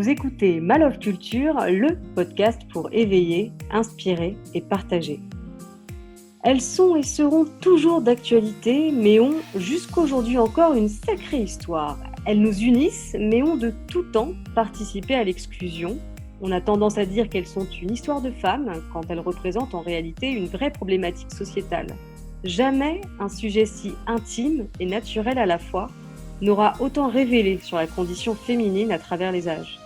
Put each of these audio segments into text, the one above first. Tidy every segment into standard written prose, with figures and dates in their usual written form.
Vous écoutez My Love Culture, le podcast pour éveiller, inspirer et partager. Elles sont et seront toujours d'actualité, mais ont jusqu'aujourd'hui encore une sacrée histoire. Elles nous unissent, mais ont de tout temps participé à l'exclusion. On a tendance à dire qu'elles sont une histoire de femmes, quand elles représentent en réalité une vraie problématique sociétale. Jamais un sujet si intime et naturel à la fois n'aura autant révélé sur la condition féminine à travers les âges.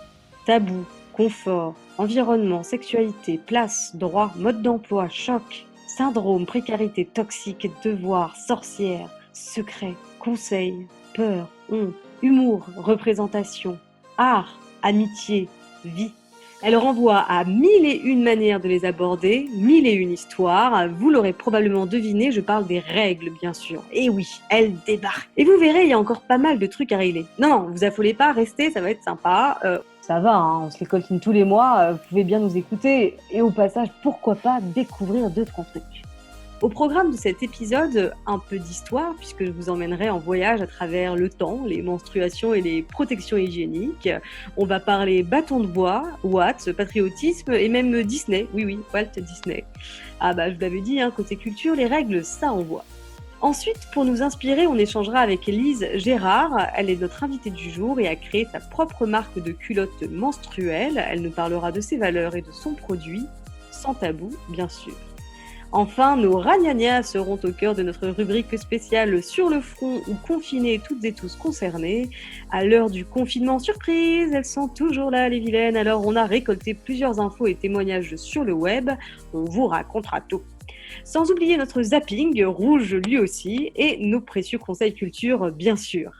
Tabous, confort, environnement, sexualité, place, droit, mode d'emploi, choc, syndrome, précarité, toxique, devoir, sorcière, secret, conseil, peur, honte, humour, représentation, art, amitié, vie. Elle renvoie à 1001 manières de les aborder, 1001 histoires. Vous l'aurez probablement deviné, je parle des règles, bien sûr. Et oui, elles débarquent. Et vous verrez, il y a encore pas mal de trucs à régler. Non, vous affolez pas, restez, ça va être sympa. Ça va, on se les coltine tous les mois, vous pouvez bien nous écouter. Et au passage, pourquoi pas découvrir 2-3 trucs. Au programme de cet épisode, un peu d'histoire, puisque je vous emmènerai en voyage à travers le temps, les menstruations et les protections hygiéniques. On va parler bâton de bois, Watts, patriotisme et même Disney. Oui, Walt Disney. Ah je vous l'avais dit, côté culture, les règles, ça envoie. Ensuite, pour nous inspirer, on échangera avec Lise Gérard. Elle est notre invitée du jour et a créé sa propre marque de culottes menstruelles. Elle nous parlera de ses valeurs et de son produit, sans tabou, bien sûr. Enfin, nos ragnagnas seront au cœur de notre rubrique spéciale Sur le front ou confinés toutes et tous concernés. À l'heure du confinement surprise, elles sont toujours là les vilaines, alors on a récolté plusieurs infos et témoignages sur le web. On vous racontera tout. Sans oublier notre zapping, rouge lui aussi, et nos précieux conseils culture bien sûr.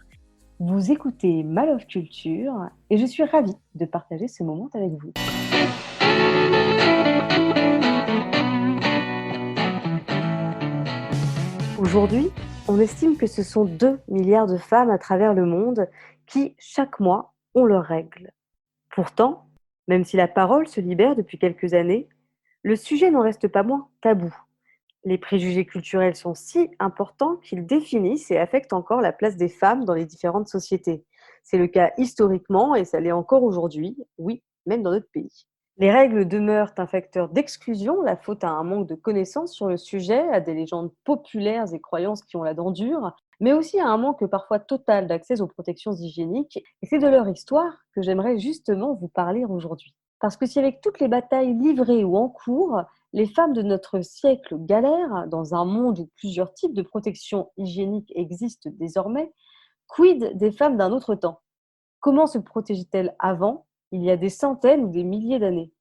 Vous écoutez My Love Culture et je suis ravie de partager ce moment avec vous. Aujourd'hui, on estime que ce sont 2 milliards de femmes à travers le monde qui, chaque mois, ont leurs règles. Pourtant, même si la parole se libère depuis quelques années, le sujet n'en reste pas moins tabou. Les préjugés culturels sont si importants qu'ils définissent et affectent encore la place des femmes dans les différentes sociétés. C'est le cas historiquement et ça l'est encore aujourd'hui, oui, même dans notre pays. Les règles demeurent un facteur d'exclusion, la faute à un manque de connaissances sur le sujet, à des légendes populaires et croyances qui ont la dent dure, mais aussi à un manque parfois total d'accès aux protections hygiéniques. Et c'est de leur histoire que j'aimerais justement vous parler aujourd'hui. Parce que si avec toutes les batailles livrées ou en cours, les femmes de notre siècle galèrent dans un monde où plusieurs types de protections hygiéniques existent désormais, quid des femmes d'un autre temps ? Comment se protégeaient-elles avant, il y a des centaines ou des milliers d'années ?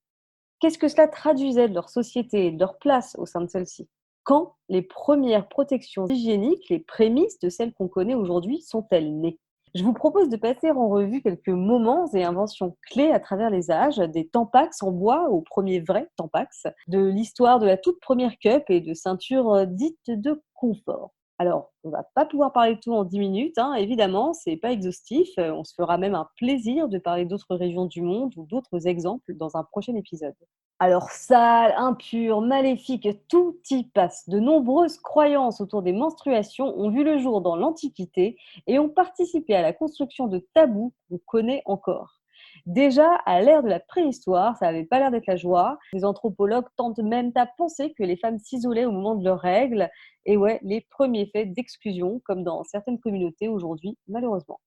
Qu'est-ce que cela traduisait de leur société et de leur place au sein de celle-ci ? Quand les premières protections hygiéniques, les prémices de celles qu'on connaît aujourd'hui, sont-elles nées ? Je vous propose de passer en revue quelques moments et inventions clés à travers les âges, des tampax en bois aux premiers vrais tampax, de l'histoire de la toute première cup et de ceintures dites de confort. Alors, on ne va pas pouvoir parler de tout en 10 minutes, évidemment, c'est pas exhaustif. On se fera même un plaisir de parler d'autres régions du monde ou d'autres exemples dans un prochain épisode. Alors, sale, impur, maléfique, tout y passe. De nombreuses croyances autour des menstruations ont vu le jour dans l'Antiquité et ont participé à la construction de tabous qu'on connaît encore. Déjà, à l'ère de la préhistoire, ça n'avait pas l'air d'être la joie. Les anthropologues tentent même à penser que les femmes s'isolaient au moment de leurs règles. Et ouais, les premiers faits d'exclusion, comme dans certaines communautés aujourd'hui, malheureusement.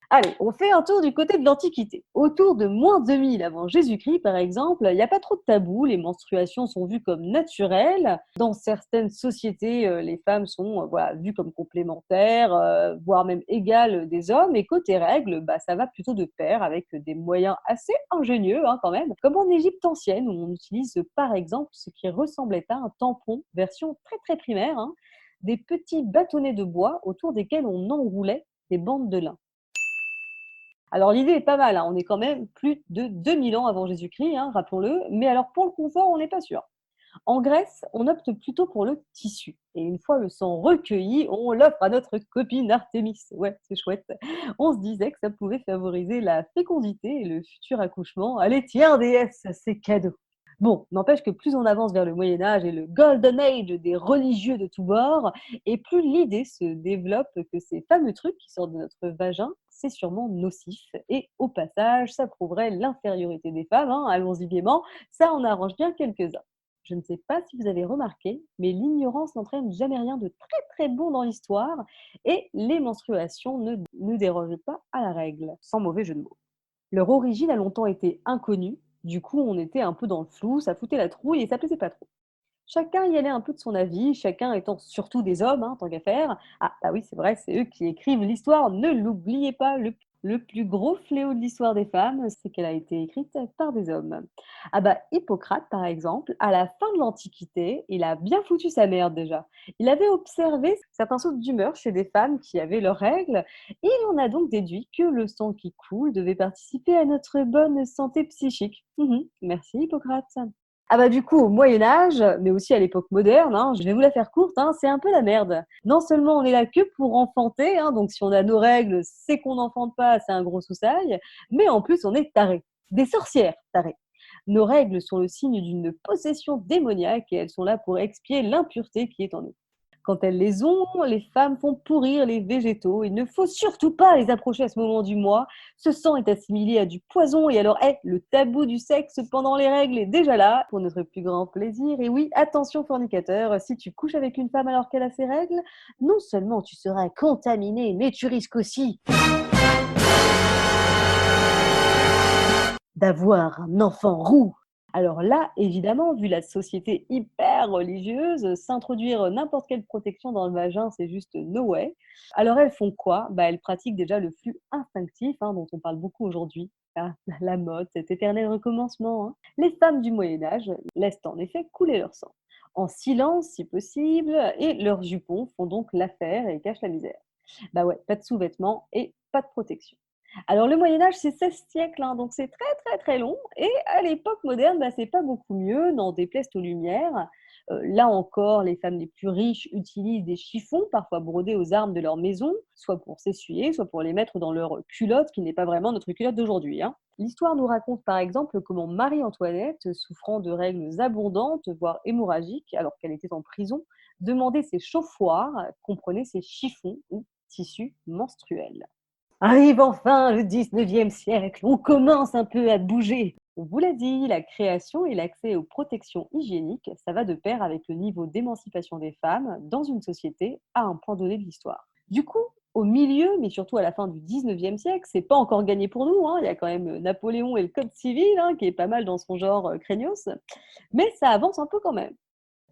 Allez, on fait un tour du côté de l'Antiquité. Autour de moins 2000 avant Jésus-Christ, par exemple, il n'y a pas trop de tabous, les menstruations sont vues comme naturelles. Dans certaines sociétés, les femmes sont vues comme complémentaires, voire même égales des hommes. Et côté règles, ça va plutôt de pair avec des moyens assez ingénieux quand même, comme en Égypte ancienne, où on utilise par exemple ce qui ressemblait à un tampon, version très très primaire, des petits bâtonnets de bois autour desquels on enroulait des bandes de lin. Alors l'idée est pas mal, on est quand même plus de 2000 ans avant Jésus-Christ, rappelons-le, mais alors pour le confort, on n'est pas sûr. En Grèce, on opte plutôt pour le tissu. Et une fois le sang recueilli, on l'offre à notre copine Artémis. Ouais, c'est chouette. On se disait que ça pouvait favoriser la fécondité et le futur accouchement. Allez, tiens, déesse, c'est cadeau. Bon, n'empêche que plus on avance vers le Moyen-Âge et le Golden Age des religieux de tous bords, et plus l'idée se développe que ces fameux trucs qui sortent de notre vagin, c'est sûrement nocif. Et au passage, ça prouverait l'infériorité des femmes, hein, allons-y gaiement, ça en arrange bien quelques-uns. Je ne sais pas si vous avez remarqué, mais l'ignorance n'entraîne jamais rien de très très bon dans l'histoire et les menstruations ne dérogent pas à la règle, sans mauvais jeu de mots. Leur origine a longtemps été inconnue, du coup on était un peu dans le flou, ça foutait la trouille et ça plaisait pas trop. Chacun y allait un peu de son avis, chacun étant surtout des hommes, hein, tant qu'à faire. Ah, bah oui, c'est vrai, c'est eux qui écrivent l'histoire, ne l'oubliez pas, le plus gros fléau de l'histoire des femmes, c'est qu'elle a été écrite par des hommes. Ah bah, Hippocrate, par exemple, à la fin de l'Antiquité, il a bien foutu sa merde déjà. Il avait observé certains sauts d'humeur chez des femmes qui avaient leurs règles, et il en a donc déduit que le sang qui coule devait participer à notre bonne santé psychique. Merci Hippocrate. Ah bah du coup, au Moyen Âge, mais aussi à l'époque moderne, hein, je vais vous la faire courte, hein, c'est un peu la merde. Non seulement on est là que pour enfanter, hein, donc si on a nos règles, c'est qu'on n'enfante pas, c'est un gros soussail, mais en plus on est tarés, des sorcières tarées. Nos règles sont le signe d'une possession démoniaque et elles sont là pour expier l'impureté qui est en nous. Quand elles les ont, les femmes font pourrir les végétaux. Il ne faut surtout pas les approcher à ce moment du mois. Ce sang est assimilé à du poison et alors, le tabou du sexe pendant les règles est déjà là, pour notre plus grand plaisir. Et oui, attention fornicateur, si tu couches avec une femme alors qu'elle a ses règles, non seulement tu seras contaminé, mais tu risques aussi d'avoir un enfant roux. Alors là, évidemment, vu la société hyper religieuse, s'introduire n'importe quelle protection dans le vagin, c'est juste no way. Alors elles font quoi? Bah, elles pratiquent déjà le flux instinctif, hein, dont on parle beaucoup aujourd'hui. Ah, la mode, cet éternel recommencement, hein. Les femmes du Moyen Âge laissent en effet couler leur sang, en silence si possible, et leurs jupons font donc l'affaire et cachent la misère. Bah ouais, pas de sous-vêtements et pas de protection. Alors le Moyen Âge, c'est 16 siècles, hein, donc c'est très, très, très long et à l'époque moderne, bah, c'est pas beaucoup mieux, n'en déplaise aux Lumières. Là encore, les femmes les plus riches utilisent des chiffons, parfois brodés aux armes de leur maison, soit pour s'essuyer, soit pour les mettre dans leur culotte, qui n'est pas vraiment notre culotte d'aujourd'hui, hein. L'histoire nous raconte par exemple comment Marie-Antoinette, souffrant de règles abondantes, voire hémorragiques, alors qu'elle était en prison, demandait ses chauffoirs, comprenaient ses chiffons ou tissus menstruels. Arrive enfin le 19e siècle, on commence un peu à bouger. On vous l'a dit, la création et l'accès aux protections hygiéniques, ça va de pair avec le niveau d'émancipation des femmes dans une société à un point donné de l'histoire. Du coup, au milieu, mais surtout à la fin du 19e siècle, c'est pas encore gagné pour nous, hein. Il y a quand même Napoléon et le Code civil, hein, qui est pas mal dans son genre craignos, mais ça avance un peu quand même.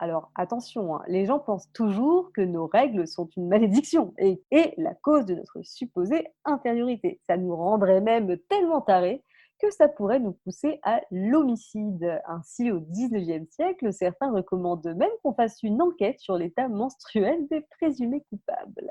Alors attention, hein, les gens pensent toujours que nos règles sont une malédiction et la cause de notre supposée infériorité. Ça nous rendrait même tellement tarés que ça pourrait nous pousser à l'homicide. Ainsi, au 19e siècle, certains recommandent même qu'on fasse une enquête sur l'état menstruel des présumés coupables.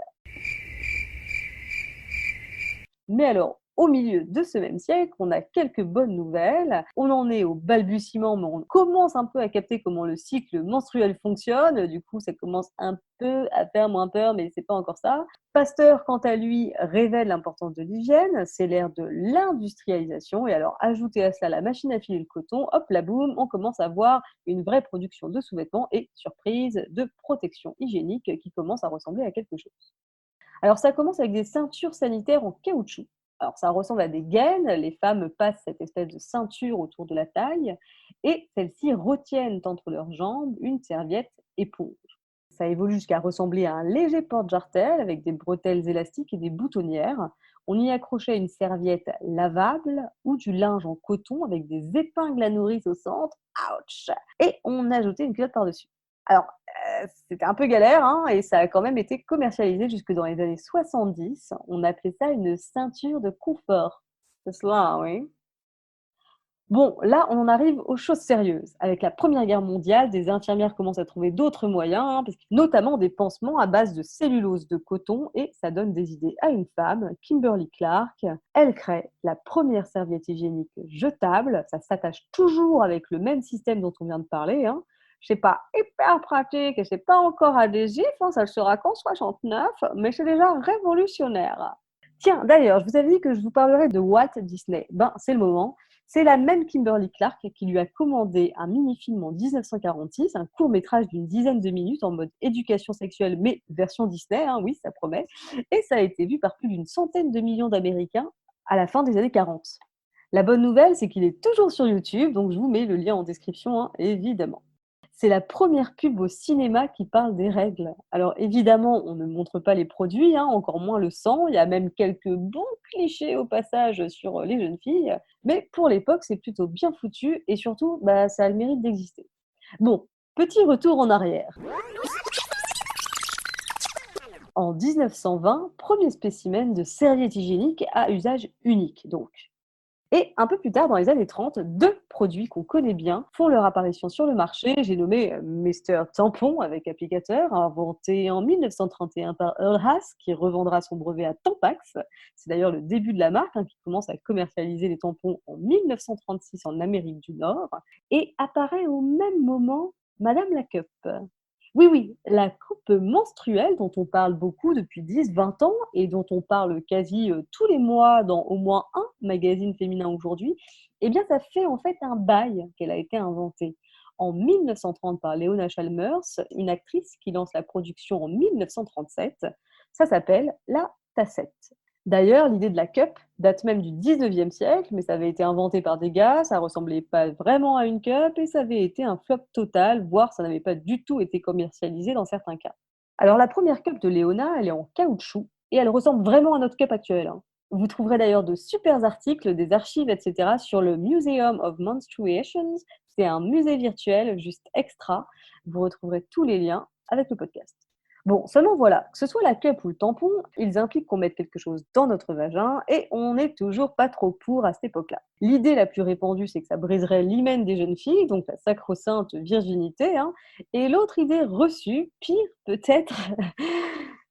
Mais alors, au milieu de ce même siècle, on a quelques bonnes nouvelles. On en est au balbutiement, mais on commence un peu à capter comment le cycle menstruel fonctionne. Du coup, ça commence un peu à faire moins peur, mais c'est pas encore ça. Pasteur, quant à lui, révèle l'importance de l'hygiène. C'est l'ère de l'industrialisation. Et alors, ajoutez à cela la machine à filer le coton, hop la boum, on commence à voir une vraie production de sous-vêtements et, surprise, de protection hygiénique qui commence à ressembler à quelque chose. Alors ça commence avec des ceintures sanitaires en caoutchouc. Alors ça ressemble à des gaines, les femmes passent cette espèce de ceinture autour de la taille et celles-ci retiennent entre leurs jambes une serviette éponge. Ça évolue jusqu'à ressembler à un léger porte-jartel avec des bretelles élastiques et des boutonnières. On y accrochait une serviette lavable ou du linge en coton avec des épingles à nourrice au centre. Ouch! Et on ajoutait une culotte par-dessus. Alors, c'était un peu galère, hein, et ça a quand même été commercialisé jusque dans les années 70. On appelait ça une ceinture de confort. C'est cela, oui. Bon, là, on en arrive aux choses sérieuses. Avec la Première Guerre mondiale, des infirmières commencent à trouver d'autres moyens, hein, notamment des pansements à base de cellulose de coton, et ça donne des idées à une femme, Kimberly Clark. Elle crée la première serviette hygiénique jetable. Ça s'attache toujours avec le même système dont on vient de parler, hein. C'est pas hyper pratique et c'est pas encore adhésif, hein, ça le sera qu'en 69, mais c'est déjà révolutionnaire. Tiens, d'ailleurs, je vous avais dit que je vous parlerais de Walt Disney. Ben, c'est le moment. C'est la même Kimberly Clark qui lui a commandé un mini-film en 1946, un court-métrage d'une dizaine de minutes en mode éducation sexuelle, mais version Disney, hein, oui, ça promet. Et ça a été vu par plus d'une centaine de millions d'Américains à la fin des années 40. La bonne nouvelle, c'est qu'il est toujours sur YouTube, donc je vous mets le lien en description, hein, évidemment. C'est la première pub au cinéma qui parle des règles. Alors évidemment, on ne montre pas les produits, hein, encore moins le sang. Il y a même quelques bons clichés au passage sur les jeunes filles. Mais pour l'époque, c'est plutôt bien foutu et surtout, ça a le mérite d'exister. Bon, petit retour en arrière. En 1920, premier spécimen de serviette hygiénique à usage unique, donc. Et un peu plus tard, dans les années 30, deux produits qu'on connaît bien font leur apparition sur le marché. J'ai nommé Mr Tampon avec applicateur, inventé en 1931 par Earl Haas, qui revendra son brevet à Tampax. C'est d'ailleurs le début de la marque, hein, qui commence à commercialiser les tampons en 1936 en Amérique du Nord. Et apparaît au même moment Madame la Cup. Oui, oui, la coupe menstruelle dont on parle beaucoup depuis 10, 20 ans et dont on parle quasi tous les mois dans au moins un magazine féminin aujourd'hui, eh bien, ça fait en fait un bail qu'elle a été inventée. En 1930 par Leona Chalmers, une actrice qui lance la production en 1937. Ça s'appelle la tassette. D'ailleurs, l'idée de la cup date même du 19e siècle, mais ça avait été inventé par des gars, ça ressemblait pas vraiment à une cup et ça avait été un flop total, voire ça n'avait pas du tout été commercialisé dans certains cas. Alors la première cup de Léona, elle est en caoutchouc et elle ressemble vraiment à notre cup actuelle, hein. Vous trouverez d'ailleurs de super articles, des archives, etc. sur le Museum of Menstruations. C'est un musée virtuel juste extra. Vous retrouverez tous les liens avec le podcast. Bon, seulement voilà, que ce soit la cup ou le tampon, ils impliquent qu'on mette quelque chose dans notre vagin et on n'est toujours pas trop pour à cette époque-là. L'idée la plus répandue, c'est que ça briserait l'hymen des jeunes filles, donc la sacro-sainte virginité, hein. Et l'autre idée reçue, pire peut-être,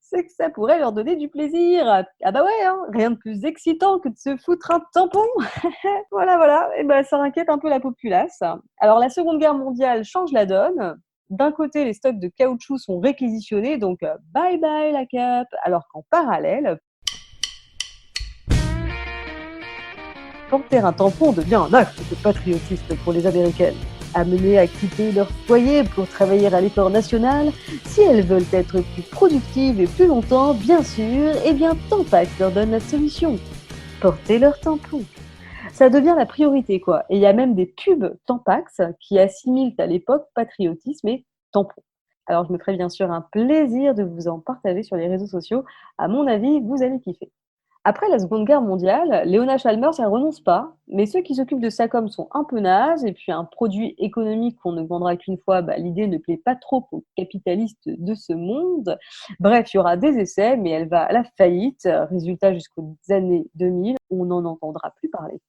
c'est que ça pourrait leur donner du plaisir. Ah bah ouais, hein, rien de plus excitant que de se foutre un tampon. Voilà, voilà, et ça inquiète un peu la populace. Alors la Seconde Guerre mondiale change la donne. D'un côté, les stocks de caoutchouc sont réquisitionnés, donc bye bye la cape, alors qu'en parallèle, porter un tampon devient un acte de patriotisme pour les Américaines. Amenées à quitter leur foyer pour travailler à l'effort national, si elles veulent être plus productives et plus longtemps, bien sûr, eh bien Tampax leur donne la solution. Porter leur tampon. Ça devient la priorité, quoi. Et il y a même des pubs Tampax qui assimilent à l'époque patriotisme et tampon. Alors, je me ferai bien sûr un plaisir de vous en partager sur les réseaux sociaux. À mon avis, vous allez kiffer. Après la Seconde Guerre mondiale, Leona Chalmers, elle renonce pas, mais ceux qui s'occupent de ça comme sont un peu nazes, et puis un produit économique qu'on ne vendra qu'une fois, l'idée ne plaît pas trop aux capitalistes de ce monde. Bref, il y aura des essais, mais elle va à la faillite. Résultat, jusqu'aux années 2000, on n'en entendra plus parler.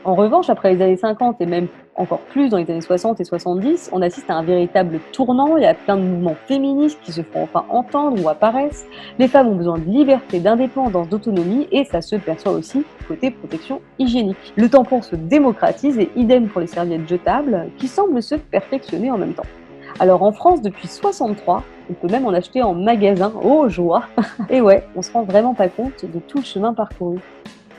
En revanche, après les années 50 et même encore plus dans les années 60 et 70, on assiste à un véritable tournant. Il y a plein de mouvements féministes qui se font enfin entendre ou apparaissent. Les femmes ont besoin de liberté, d'indépendance, d'autonomie et ça se perçoit aussi côté protection hygiénique. Le tampon se démocratise et idem pour les serviettes jetables qui semblent se perfectionner en même temps. Alors en France, depuis 63, on peut même en acheter en magasin. Oh joie! Et ouais, on se rend vraiment pas compte de tout le chemin parcouru.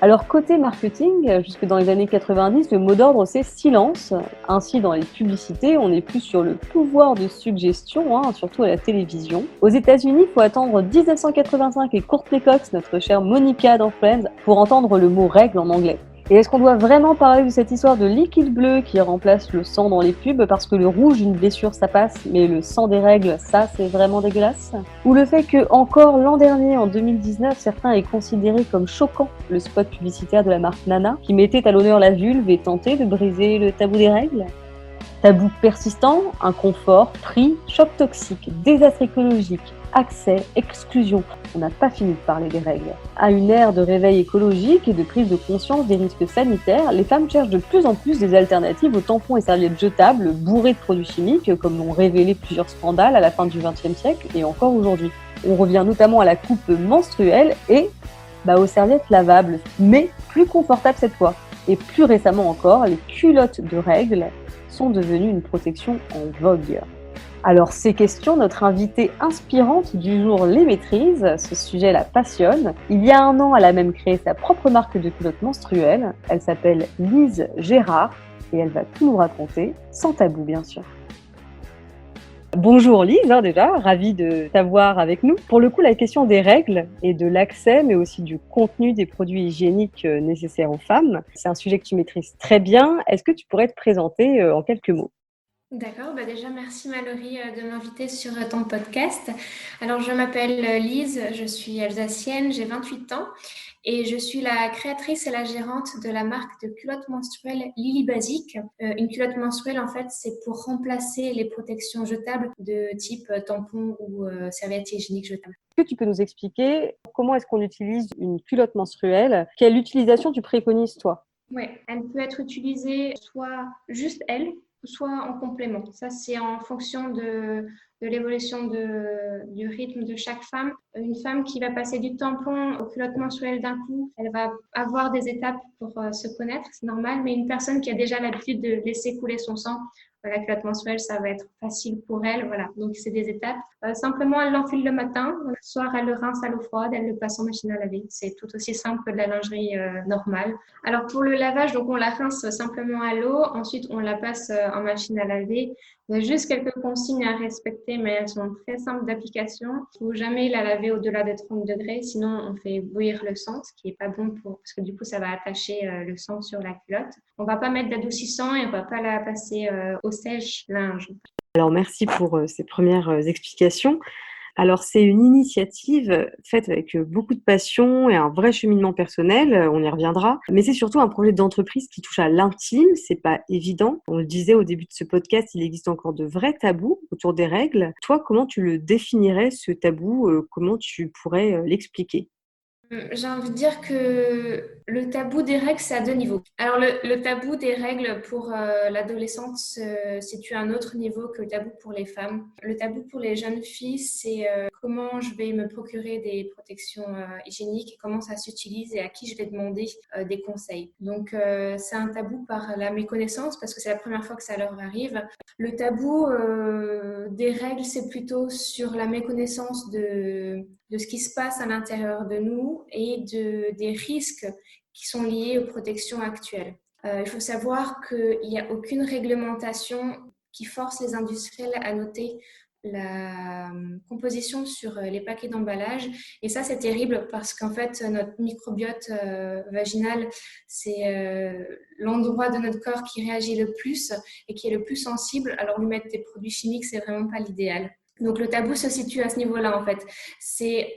Alors côté marketing, jusque dans les années 90, le mot d'ordre c'est silence. Ainsi dans les publicités, on est plus sur le pouvoir de suggestion, hein, surtout à la télévision. Aux États-Unis, il faut attendre 1985 et Courtney Cox, notre chère Monica dans Friends, pour entendre le mot règle en anglais. Et est-ce qu'on doit vraiment parler de cette histoire de liquide bleu qui remplace le sang dans les pubs parce que le rouge d'une blessure ça passe, mais le sang des règles ça c'est vraiment dégueulasse? Ou le fait que encore l'an dernier, en 2019, certains aient considéré comme choquant le spot publicitaire de la marque Nana qui mettait à l'honneur la vulve et tentait de briser le tabou des règles? Tabou persistant, inconfort, prix, choc toxique, désastre écologique, accès, exclusion. On n'a pas fini de parler des règles. À une ère de réveil écologique et de prise de conscience des risques sanitaires, les femmes cherchent de plus en plus des alternatives aux tampons et serviettes jetables bourrés de produits chimiques, comme l'ont révélé plusieurs scandales à la fin du XXe siècle et encore aujourd'hui. On revient notamment à la coupe menstruelle et aux serviettes lavables, mais plus confortables cette fois. Et plus récemment encore, les culottes de règles sont devenues une protection en vogue. Alors, ces questions, notre invitée inspirante du jour les maîtrise. Ce sujet la passionne. Il y a un an, elle a même créé sa propre marque de culottes menstruelles. Elle s'appelle Lise Gérard et elle va tout nous raconter, sans tabou bien sûr. Bonjour Lise, déjà, ravie de t'avoir avec nous. Pour le coup, la question des règles et de l'accès, mais aussi du contenu des produits hygiéniques nécessaires aux femmes, c'est un sujet que tu maîtrises très bien. Est-ce que tu pourrais te présenter en quelques mots? D'accord, déjà merci Mallory de m'inviter sur ton podcast. Alors je m'appelle Lise, je suis alsacienne, j'ai 28 ans et je suis la créatrice et la gérante de la marque de culottes menstruelles Lily Basique. Une culotte menstruelle en fait c'est pour remplacer les protections jetables de type tampon ou serviette hygiénique jetable. Est-ce que tu peux nous expliquer comment est-ce qu'on utilise une culotte menstruelle? Quelle utilisation tu préconises toi? Oui, elle peut être utilisée soit juste elle, soit en complément. Ça, c'est en fonction de l'évolution du rythme de chaque femme. Une femme qui va passer du tampon au culotte menstruelle d'un coup, elle va avoir des étapes pour se connaître, c'est normal. Mais une personne qui a déjà l'habitude de laisser couler son sang, la culotte menstruelle, ça va être facile pour elle. Voilà, donc c'est des étapes. Simplement, elle l'enfile le matin. Le soir, elle le rince à l'eau froide, elle le passe en machine à laver. C'est tout aussi simple que de la lingerie normale. Alors pour le lavage, donc on la rince simplement à l'eau, ensuite on la passe en machine à laver. Il y a juste quelques consignes à respecter, mais elles sont très simples d'application. Il ne faut jamais la laver au-delà de 30 degrés, sinon on fait bouillir le sang, ce qui n'est pas bon parce que du coup ça va attacher le sang sur la culotte. On ne va pas mettre d'adoucissant et on ne va pas la passer au sèche-linge. Alors merci pour ces premières explications. Alors c'est une initiative faite avec beaucoup de passion et un vrai cheminement personnel, on y reviendra. Mais c'est surtout un projet d'entreprise qui touche à l'intime, c'est pas évident. On le disait au début de ce podcast, il existe encore de vrais tabous autour des règles. Toi, comment tu le définirais ce tabou? Comment tu pourrais l'expliquer? J'ai envie de dire que le tabou des règles, c'est à deux niveaux. Alors, le tabou des règles pour l'adolescente se situe à un autre niveau que le tabou pour les femmes. Le tabou pour les jeunes filles, c'est comment je vais me procurer des protections hygiéniques, et comment ça s'utilise et à qui je vais demander des conseils. Donc, c'est un tabou par la méconnaissance parce que c'est la première fois que ça leur arrive. Le tabou des règles, c'est plutôt sur la méconnaissance de ce qui se passe à l'intérieur de nous et des risques qui sont liés aux protections actuelles. Il faut savoir qu'il n'y a aucune réglementation qui force les industriels à noter la composition sur les paquets d'emballage. Et ça, c'est terrible parce qu'en fait, notre microbiote vaginal, c'est l'endroit de notre corps qui réagit le plus et qui est le plus sensible. Alors, lui mettre des produits chimiques, c'est vraiment pas l'idéal. Donc, le tabou se situe à ce niveau-là, en fait.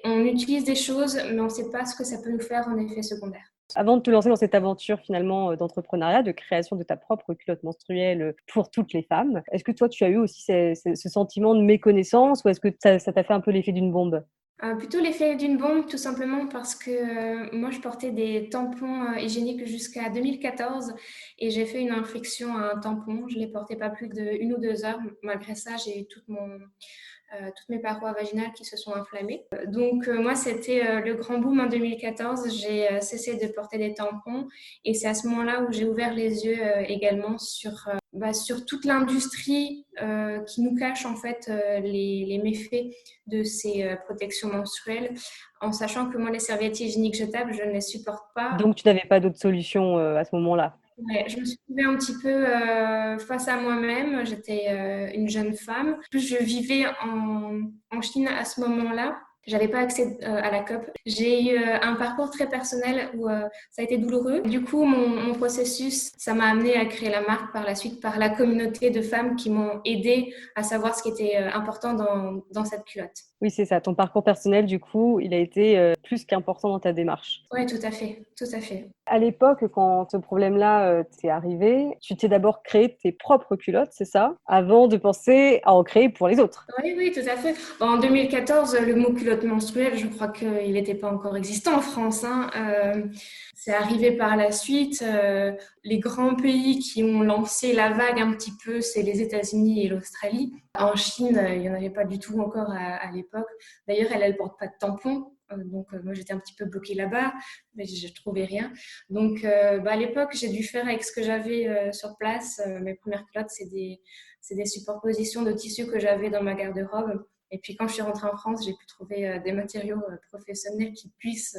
On utilise des choses, mais on ne sait pas ce que ça peut nous faire en effet secondaire. Avant de te lancer dans cette aventure finalement d'entrepreneuriat, de création de ta propre culotte menstruelle pour toutes les femmes, est-ce que toi tu as eu aussi ce sentiment de méconnaissance ou est-ce que ça t'a fait un peu l'effet d'une bombe? Plutôt l'effet d'une bombe, tout simplement parce que moi, je portais des tampons hygiéniques jusqu'à 2014 et j'ai fait une infection à un tampon. Je ne les portais pas plus d'1 ou 2 heures. Malgré ça, j'ai eu toutes mes parois vaginales qui se sont inflammées. Donc moi, c'était le grand boom en 2014. J'ai cessé de porter des tampons et c'est à ce moment-là où j'ai ouvert les yeux également sur toute l'industrie qui nous cache en fait les méfaits de ces protections menstruelles, en sachant que moi, les serviettes hygiéniques jetables, je ne les supporte pas. Donc tu n'avais pas d'autre solution à ce moment-là? Ouais, je me suis trouvée un petit peu face à moi-même. J'étais une jeune femme. En plus, je vivais en Chine à ce moment-là. J'avais pas accès à la COP. J'ai eu un parcours très personnel où ça a été douloureux. Du coup, mon processus, ça m'a amené à créer la marque par la suite par la communauté de femmes qui m'ont aidée à savoir ce qui était important dans cette culotte. Oui, c'est ça. Ton parcours personnel, du coup, il a été plus qu'important dans ta démarche. Oui, tout à fait, tout à fait. À l'époque, quand ce problème-là t'est arrivé, tu t'es d'abord créé tes propres culottes, c'est ça? Avant de penser à en créer pour les autres. Oui, oui, tout à fait. En 2014, le mot culotte menstruelle, je crois qu'il n'était pas encore existant en France, hein. C'est arrivé par la suite. Les grands pays qui ont lancé la vague un petit peu, c'est les États-Unis et l'Australie. En Chine, il n'y en avait pas du tout encore à l'époque. D'ailleurs, elle ne porte pas de tampon. Moi, j'étais un petit peu bloquée là-bas, mais je ne trouvais rien. À l'époque, j'ai dû faire avec ce que j'avais sur place. Mes premières culottes, c'est des superpositions de tissus que j'avais dans ma garde-robe. Et puis, quand je suis rentrée en France, j'ai pu trouver des matériaux professionnels qui puissent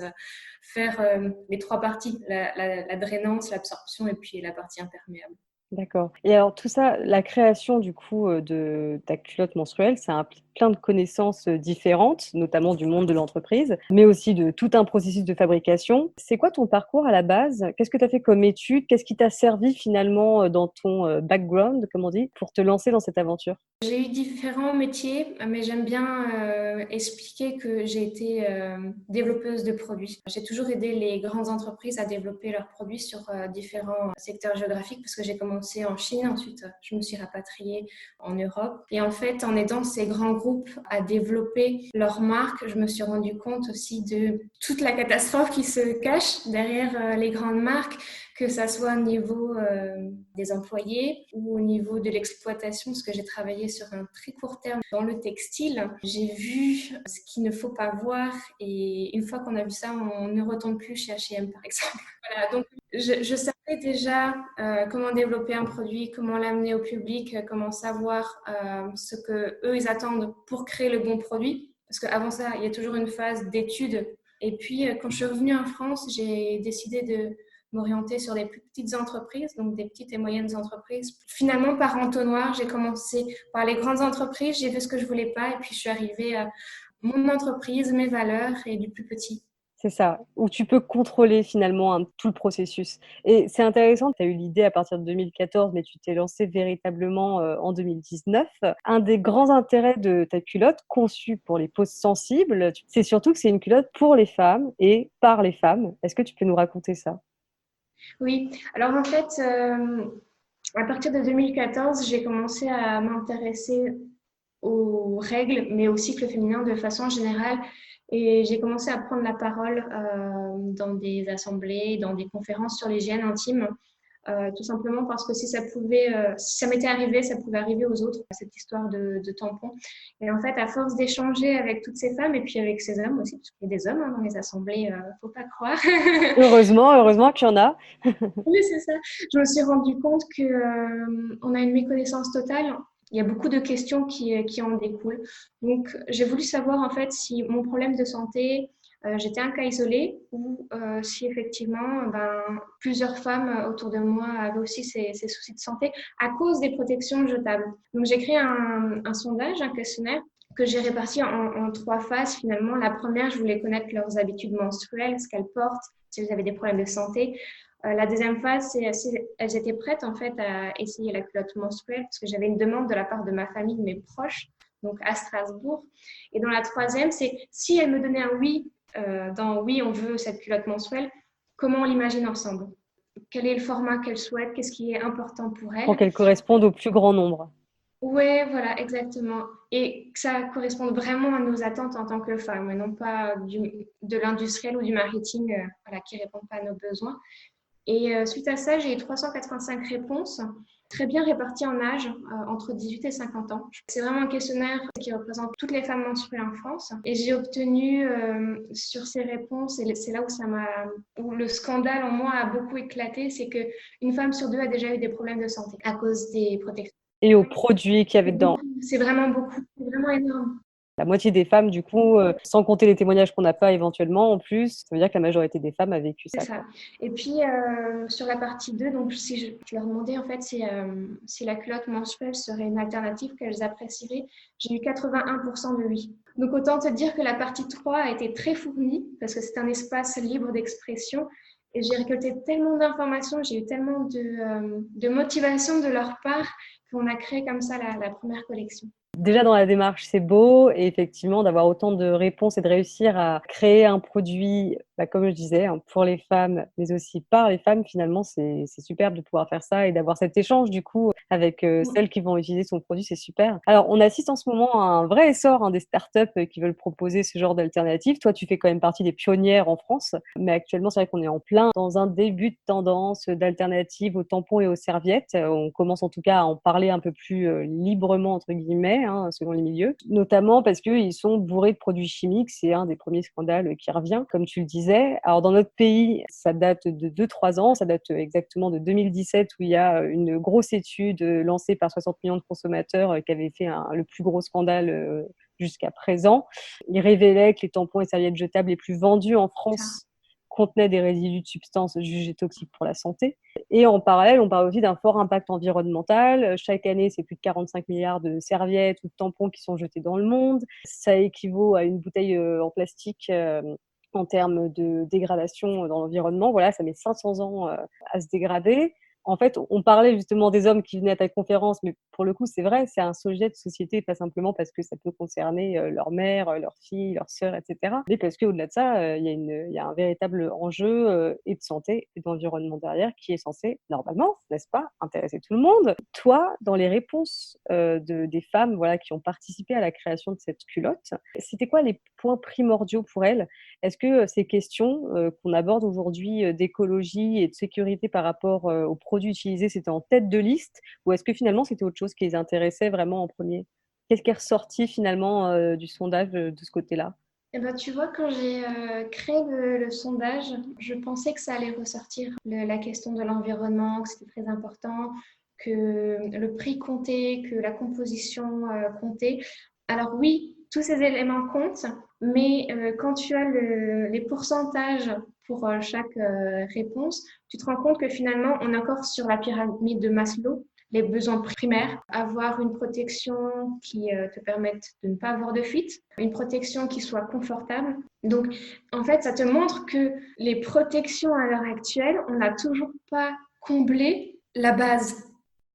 faire les trois parties, la drainance, l'absorption et puis la partie imperméable. D'accord. Et alors tout ça, la création du coup, de ta culotte menstruelle, ça implique plein de connaissances, différentes, notamment du monde de l'entreprise, mais aussi de tout un processus de fabrication. C'est quoi ton parcours à la base? Qu'est-ce que tu as fait comme études? Qu'est-ce qui t'a servi finalement, dans ton, background, comme on dit, pour te lancer dans cette aventure? J'ai eu différents métiers, mais j'aime bien expliquer que j'ai été développeuse de produits. J'ai toujours aidé les grandes entreprises à développer leurs produits sur différents secteurs géographiques parce que j'ai commencé en Chine, ensuite je me suis rapatriée en Europe. Et en fait, en aidant ces grands groupes à développer leurs marques, je me suis rendu compte aussi de toute la catastrophe qui se cache derrière les grandes marques, que ça soit au niveau des employés ou au niveau de l'exploitation, parce que j'ai travaillé sur un très court terme dans le textile. J'ai vu ce qu'il ne faut pas voir et une fois qu'on a vu ça, on ne retombe plus chez H&M par exemple. Voilà, donc je savais déjà comment développer un produit, comment l'amener au public, comment savoir ce que eux ils attendent pour créer le bon produit. Parce qu'avant ça, il y a toujours une phase d'étude. Et puis, quand je suis revenue en France, j'ai décidé de m'orienter sur les plus petites entreprises, donc des petites et moyennes entreprises. Finalement, par entonnoir, j'ai commencé par les grandes entreprises, j'ai vu ce que je voulais pas, et puis je suis arrivée à mon entreprise, mes valeurs et du plus petit. C'est ça, où tu peux contrôler finalement tout le processus et c'est intéressant, tu as eu l'idée à partir de 2014, mais tu t'es lancée véritablement, en 2019. Un des grands intérêts de ta culotte, conçue pour les peaux sensibles, c'est surtout que c'est une culotte pour les femmes et par les femmes. Est-ce que tu peux nous raconter ça? Oui, alors en fait, à partir de 2014, j'ai commencé à m'intéresser aux règles, mais au cycle féminin de façon générale. Et j'ai commencé à prendre la parole dans des assemblées, dans des conférences sur l'hygiène intime, tout simplement parce que si ça m'était arrivé, ça pouvait arriver aux autres, cette histoire de tampons. Et en fait, à force d'échanger avec toutes ces femmes et puis avec ces hommes aussi, parce qu'il y a des hommes dans les assemblées, faut pas croire. Heureusement, heureusement qu'il y en a. Oui, c'est ça. Je me suis rendu compte que on a une méconnaissance totale. Il y a beaucoup de questions qui en découlent. Donc, j'ai voulu savoir en fait si mon problème de santé, j'étais un cas isolé ou si effectivement plusieurs femmes autour de moi avaient aussi ces soucis de santé à cause des protections jetables. Donc, j'ai créé un sondage, un questionnaire que j'ai réparti en trois phases finalement. La première, je voulais connaître leurs habitudes menstruelles, ce qu'elles portent, si elles avaient des problèmes de santé. La deuxième phase, c'est si elles étaient prêtes en fait à essayer la culotte menstruelle parce que j'avais une demande de la part de ma famille, de mes proches, donc à Strasbourg. Et dans la troisième, c'est si elles me donnaient un oui, dans oui, on veut cette culotte menstruelle, comment on l'imagine ensemble? Quel est le format qu'elles souhaitent? Qu'est-ce qui est important pour Pour elles? qu'elle corresponde au plus grand nombre. Ouais, voilà, exactement. Et que ça corresponde vraiment à nos attentes en tant que femmes, et non pas de l'industriel ou du marketing voilà, qui ne répondent pas à nos besoins. Et suite à ça, j'ai eu 385 réponses, très bien réparties en âge, entre 18 et 50 ans. C'est vraiment un questionnaire qui représente toutes les femmes menstruées en France. Et j'ai obtenu sur ces réponses, et c'est là où le scandale en moi a beaucoup éclaté, c'est qu'une femme sur deux a déjà eu des problèmes de santé à cause des protections. Et aux produits qu'il y avait dedans. C'est vraiment beaucoup, c'est vraiment énorme. La moitié des femmes, du coup, sans compter les témoignages qu'on n'a pas éventuellement en plus, ça veut dire que la majorité des femmes a vécu C'est ça, ça. quoi. Et puis, sur la partie 2, donc, si je leur demandais en fait si la culotte mensuelle serait une alternative qu'elles apprécieraient, j'ai eu 81% de oui. Donc, autant te dire que la partie 3 a été très fournie parce que c'est un espace libre d'expression. Et j'ai récolté tellement d'informations, j'ai eu tellement de motivation de leur part qu'on a créé comme ça la première collection. Déjà dans la démarche, c'est beau et effectivement d'avoir autant de réponses et de réussir à créer un produit, comme je disais, hein, pour les femmes, mais aussi par les femmes, finalement, c'est superbe de pouvoir faire ça et d'avoir cet échange du coup avec, celles qui vont utiliser son produit, c'est super. Alors on assiste en ce moment à un vrai essor, hein, des startups, qui veulent proposer ce genre d'alternative. Toi, tu fais quand même partie des pionnières en France, mais actuellement, c'est vrai qu'on est en plein dans un début de tendance, d'alternatives aux tampons et aux serviettes. On commence en tout cas à en parler parler un peu plus librement, entre guillemets, hein, selon les milieux, notamment parce qu'ils sont bourrés de produits chimiques. C'est un des premiers scandales qui revient, comme tu le disais. Alors, dans notre pays, ça date de 2-3 ans, ça date exactement de 2017, où il y a une grosse étude lancée par 60 millions de consommateurs qui avait fait le plus gros scandale jusqu'à présent. Il révélait que les tampons et serviettes jetables les plus vendus en France contenaient des résidus de substances jugées toxiques pour la santé. Et en parallèle, on parle aussi d'un fort impact environnemental. Chaque année, c'est plus de 45 milliards de serviettes ou de tampons qui sont jetés dans le monde. Ça équivaut à une bouteille en plastique en termes de dégradation dans l'environnement. Voilà, ça met 500 ans à se dégrader. En fait, on parlait justement des hommes qui venaient à ta conférence, mais pour le coup, c'est vrai, c'est un sujet de société, pas simplement parce que ça peut concerner leur mère, leur fille, leur sœur, etc. Mais parce qu'au-delà de ça, il y a un véritable enjeu et de santé et d'environnement derrière qui est censé, normalement, n'est-ce pas, intéresser tout le monde. Toi, dans les réponses des femmes voilà, qui ont participé à la création de cette culotte, c'était quoi les points primordiaux pour elles? Est-ce que ces questions qu'on aborde aujourd'hui d'écologie et de sécurité par rapport aux produits utilisés, c'était en tête de liste ou est-ce que finalement c'était autre chose qui les intéressait vraiment en premier? Qu'est-ce qui est ressorti finalement du sondage de ce côté-là? Eh ben, tu vois, quand j'ai créé le sondage, je pensais que ça allait ressortir, la question de l'environnement, que c'était très important, que le prix comptait, que la composition comptait. Alors oui, tous ces éléments comptent, mais quand tu as les pourcentages pour chaque réponse, tu te rends compte que finalement, on est encore sur la pyramide de Maslow, les besoins primaires, avoir une protection qui te permette de ne pas avoir de fuite, une protection qui soit confortable. Donc, en fait, ça te montre que les protections à l'heure actuelle, on n'a toujours pas comblé la base.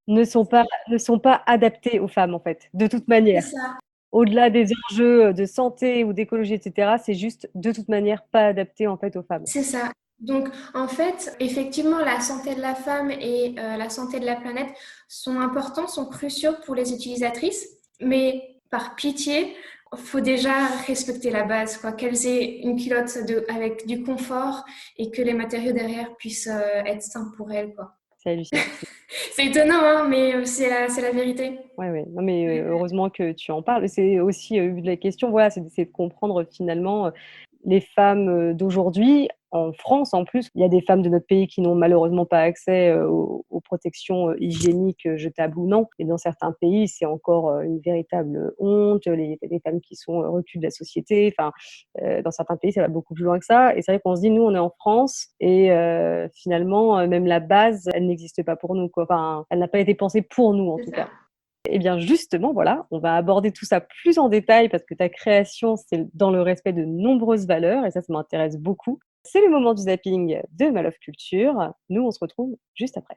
Ne sont pas adaptés aux femmes en fait, de toute C'est manière. ça. Au-delà des enjeux de santé ou d'écologie, etc., c'est juste de toute manière pas adapté en fait aux femmes. C'est ça. Donc, en fait, effectivement, la santé de la femme et la santé de la planète sont importants, sont cruciaux pour les utilisatrices, mais par pitié, faut déjà respecter la base, quoi, qu'elles aient une culotte avec du confort et que les matériaux derrière puissent être sains pour elles, quoi. C'est hallucinant. C'est étonnant, hein, mais c'est la vérité. Ouais, ouais. Non, mais heureusement que tu en parles. C'est aussi la question, voilà, c'est d'essayer de comprendre finalement les femmes d'aujourd'hui. En France, en plus, il y a des femmes de notre pays qui n'ont malheureusement pas accès aux protections hygiéniques, jetables ou non. Et dans certains pays, c'est encore une véritable honte. Les femmes qui sont reculées de la société. Enfin, dans certains pays, ça va beaucoup plus loin que ça. Et c'est vrai qu'on se dit, nous, on est en France et finalement, même la base, elle n'existe pas pour nous, quoi. Enfin, elle n'a pas été pensée pour nous, en C'est tout ça. cas. Eh bien, justement, voilà, on va aborder tout ça plus en détail parce que ta création, c'est dans le respect de nombreuses valeurs et ça m'intéresse beaucoup. C'est le moment du zapping de Ma Love Culture. Nous, on se retrouve juste après.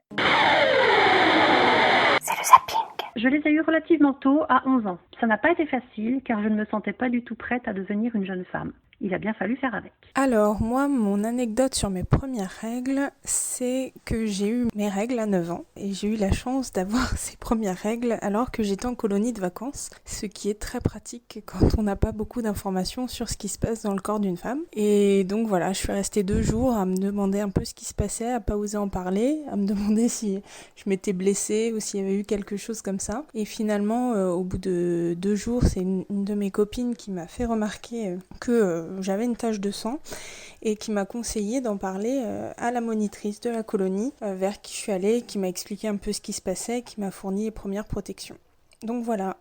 C'est le zapping. Je les ai eus relativement tôt, à 11 ans. Ça n'a pas été facile car je ne me sentais pas du tout prête à devenir une jeune femme. Il a bien fallu faire avec. Alors, moi, mon anecdote sur mes premières règles, c'est que j'ai eu mes règles à 9 ans et j'ai eu la chance d'avoir ces premières règles alors que j'étais en colonie de vacances, ce qui est très pratique quand on n'a pas beaucoup d'informations sur ce qui se passe dans le corps d'une femme. Et donc voilà, je suis restée 2 jours à me demander un peu ce qui se passait, à pas oser en parler, à me demander si je m'étais blessée ou s'il y avait eu quelque chose comme ça. Et finalement, au bout de 2 jours, c'est une de mes copines qui m'a fait remarquer que j'avais une tache de sang et qui m'a conseillé d'en parler à la monitrice de la colonie vers qui je suis allée, qui m'a expliqué un peu ce qui se passait, qui m'a fourni les premières protections. Donc voilà,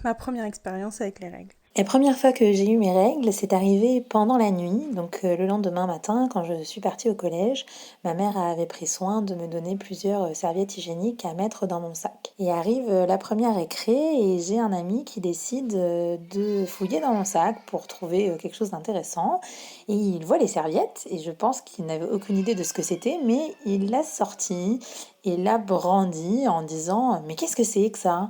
ma première expérience avec les règles. La première fois que j'ai eu mes règles, c'est arrivé pendant la nuit. Donc le lendemain matin, quand je suis partie au collège, ma mère avait pris soin de me donner plusieurs serviettes hygiéniques à mettre dans mon sac. Et arrive la première récré et j'ai un ami qui décide de fouiller dans mon sac pour trouver quelque chose d'intéressant. Et il voit les serviettes et je pense qu'il n'avait aucune idée de ce que c'était, mais il l'a sorti et l'a brandi en disant « Mais qu'est-ce que c'est que ça ?»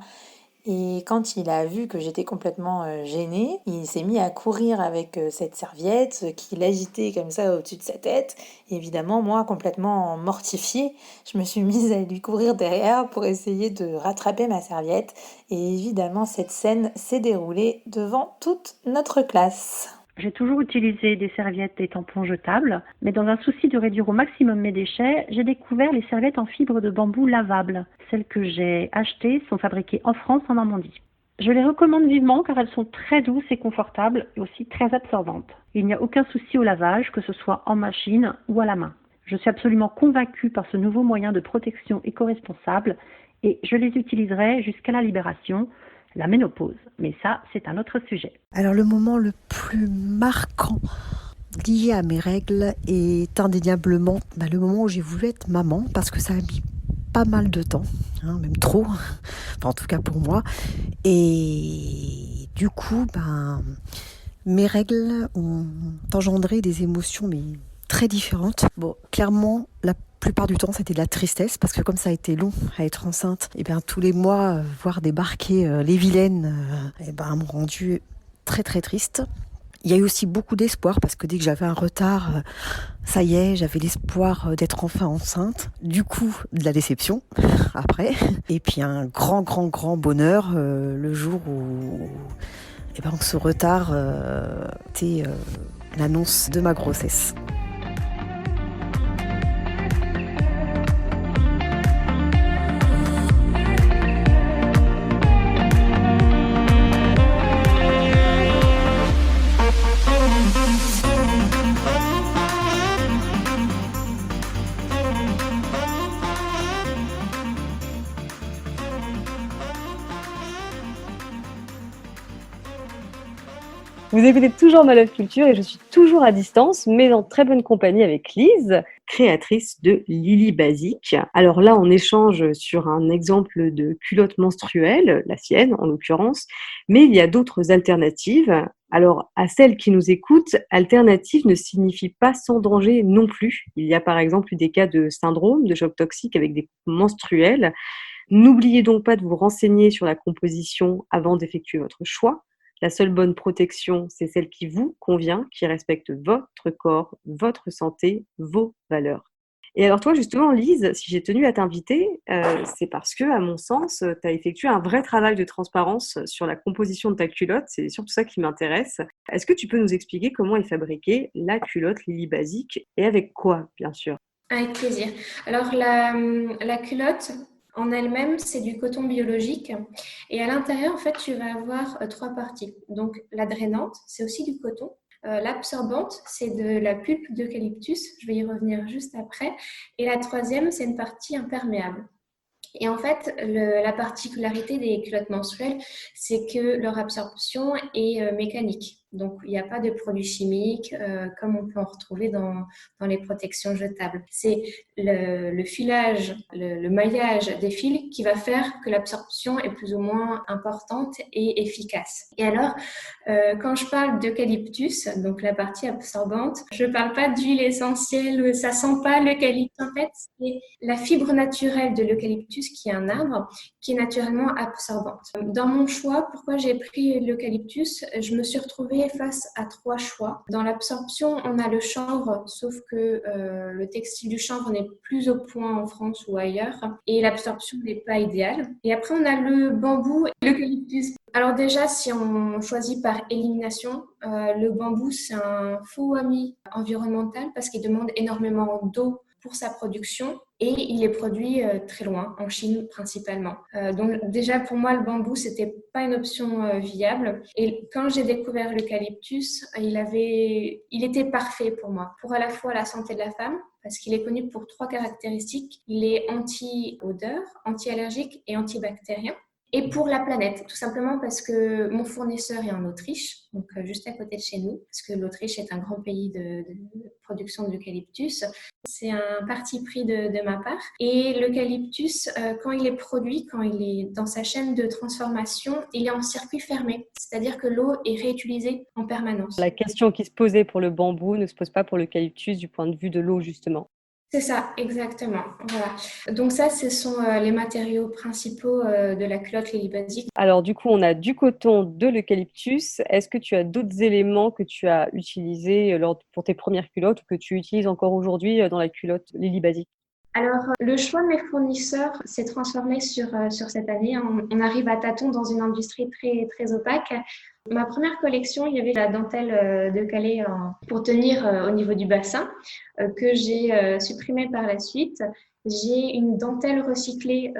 Et quand il a vu que j'étais complètement gênée, il s'est mis à courir avec cette serviette qu'il agitait comme ça au-dessus de sa tête. Et évidemment, moi, complètement mortifiée, je me suis mise à lui courir derrière pour essayer de rattraper ma serviette. Et évidemment, cette scène s'est déroulée devant toute notre classe. J'ai toujours utilisé des serviettes et tampons jetables, mais dans un souci de réduire au maximum mes déchets, j'ai découvert les serviettes en fibre de bambou lavables. Celles que j'ai achetées sont fabriquées en France, en Normandie. Je les recommande vivement car elles sont très douces et confortables et aussi très absorbantes. Il n'y a aucun souci au lavage, que ce soit en machine ou à la main. Je suis absolument convaincue par ce nouveau moyen de protection éco-responsable et je les utiliserai jusqu'à la libération, la ménopause. Mais ça, c'est un autre sujet. Alors le moment le plus marquant lié à mes règles est indéniablement le moment où j'ai voulu être maman, parce que ça a mis pas mal de temps, même trop, enfin en tout cas pour moi. Et du coup, mes règles ont engendré des émotions très différentes. Bon, clairement, la plupart du temps, c'était de la tristesse, parce que comme ça a été long à être enceinte, et tous les mois, voir débarquer les vilaines, m'ont rendu très très triste. Il y a eu aussi beaucoup d'espoir, parce que dès que j'avais un retard, ça y est, j'avais l'espoir d'être enfin enceinte. Du coup, de la déception après. Et puis un grand bonheur le jour où ce retard était l'annonce de ma grossesse. Vous écoutez toujours Ma Love Culture et je suis toujours à distance, mais en très bonne compagnie avec Lise, créatrice de Lily Basique. Alors là, on échange sur un exemple de culotte menstruelle, la sienne en l'occurrence, mais il y a d'autres alternatives. Alors, à celles qui nous écoutent, alternative ne signifie pas sans danger non plus. Il y a par exemple des cas de syndrome, de choc toxique avec des coupes menstruelles. N'oubliez donc pas de vous renseigner sur la composition avant d'effectuer votre choix. La seule bonne protection, c'est celle qui vous convient, qui respecte votre corps, votre santé, vos valeurs. Et alors toi, justement, Lise, si j'ai tenu à t'inviter, c'est parce que, à mon sens, tu as effectué un vrai travail de transparence sur la composition de ta culotte. C'est surtout ça qui m'intéresse. Est-ce que tu peux nous expliquer comment est fabriquée la culotte Lily Basique et avec quoi, bien sûr? Avec plaisir. Alors, la culotte en elle-même, c'est du coton biologique. Et à l'intérieur, en fait, tu vas avoir trois parties. Donc, la drainante, c'est aussi du coton. L'absorbante, c'est de la pulpe d'eucalyptus. Je vais y revenir juste après. Et la troisième, c'est une partie imperméable. Et en fait, la particularité des culottes menstruelles, c'est que leur absorption est mécanique. Donc, il n'y a pas de produits chimiques comme on peut en retrouver dans les protections jetables. C'est le filage, le maillage des fils qui va faire que l'absorption est plus ou moins importante et efficace. Et alors, quand je parle d'eucalyptus, donc la partie absorbante, je ne parle pas d'huile essentielle, ça ne sent pas l'eucalyptus. En fait, c'est la fibre naturelle de l'eucalyptus qui est un arbre qui est naturellement absorbante. Dans mon choix, pourquoi j'ai pris l'eucalyptus, je me suis retrouvée face à trois choix. Dans l'absorption, on a le chanvre, sauf que le textile du chanvre n'est plus au point en France ou ailleurs et l'absorption n'est pas idéale. Et après, on a le bambou et l'eucalyptus. Alors déjà, si on choisit par élimination, le bambou, c'est un faux ami environnemental parce qu'il demande énormément d'eau pour sa production et il est produit très loin, en Chine principalement. Donc déjà pour moi le bambou c'était pas une option viable et quand j'ai découvert l'eucalyptus, il était parfait pour moi, pour à la fois la santé de la femme parce qu'il est connu pour trois caractéristiques, il est anti-odeur, anti-allergique et antibactérien. Et pour la planète, tout simplement parce que mon fournisseur est en Autriche, donc juste à côté de chez nous, parce que l'Autriche est un grand pays de production d'eucalyptus. C'est un parti pris de ma part. Et l'eucalyptus, quand il est produit, quand il est dans sa chaîne de transformation, il est en circuit fermé, c'est-à-dire que l'eau est réutilisée en permanence. La question qui se posait pour le bambou ne se pose pas pour l'eucalyptus du point de vue de l'eau, justement. C'est ça, exactement. Voilà. Donc ça, ce sont les matériaux principaux de la culotte Lily Basique. Alors du coup, on a du coton, de l'eucalyptus. Est-ce que tu as d'autres éléments que tu as utilisés pour tes premières culottes ou que tu utilises encore aujourd'hui dans la culotte Lily Basique? Alors, le choix de mes fournisseurs s'est transformé sur cette année. On arrive à tâtons dans une industrie très, très opaque. Ma première collection, il y avait la dentelle de Calais pour tenir au niveau du bassin que j'ai supprimée par la suite. J'ai une dentelle recyclée.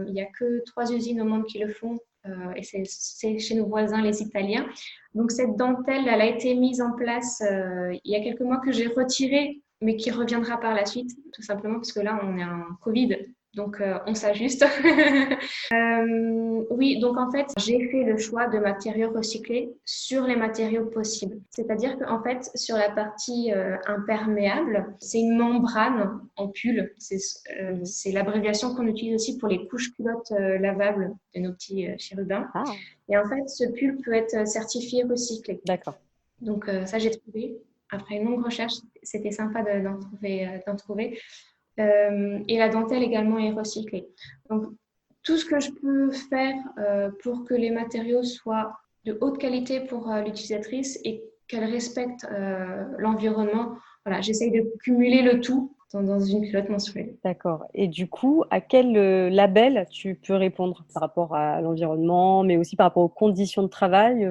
Il n'y a que 3 usines au monde qui le font et c'est chez nos voisins, les Italiens. Donc cette dentelle, elle a été mise en place il y a quelques mois que j'ai retirée, mais qui reviendra par la suite, tout simplement parce que là, on est en Covid. Donc, on s'ajuste. Oui, donc en fait, j'ai fait le choix de matériaux recyclés sur les matériaux possibles. C'est-à-dire qu'en fait, sur la partie imperméable, c'est une membrane en pull. C'est l'abréviation qu'on utilise aussi pour les couches culottes lavables de nos petits chérubins. Ah, Et en fait, ce pull peut être certifié recyclé. d'accord. Donc, ça, j'ai trouvé. Après une longue recherche, c'était sympa d'en trouver. Et la dentelle également est recyclée. Donc, tout ce que je peux faire pour que les matériaux soient de haute qualité pour l'utilisatrice et qu'elle respecte l'environnement, voilà, j'essaye de cumuler le tout dans une culotte menstruelle. D'accord. Et du coup, à quel label tu peux répondre par rapport à l'environnement, mais aussi par rapport aux conditions de travail?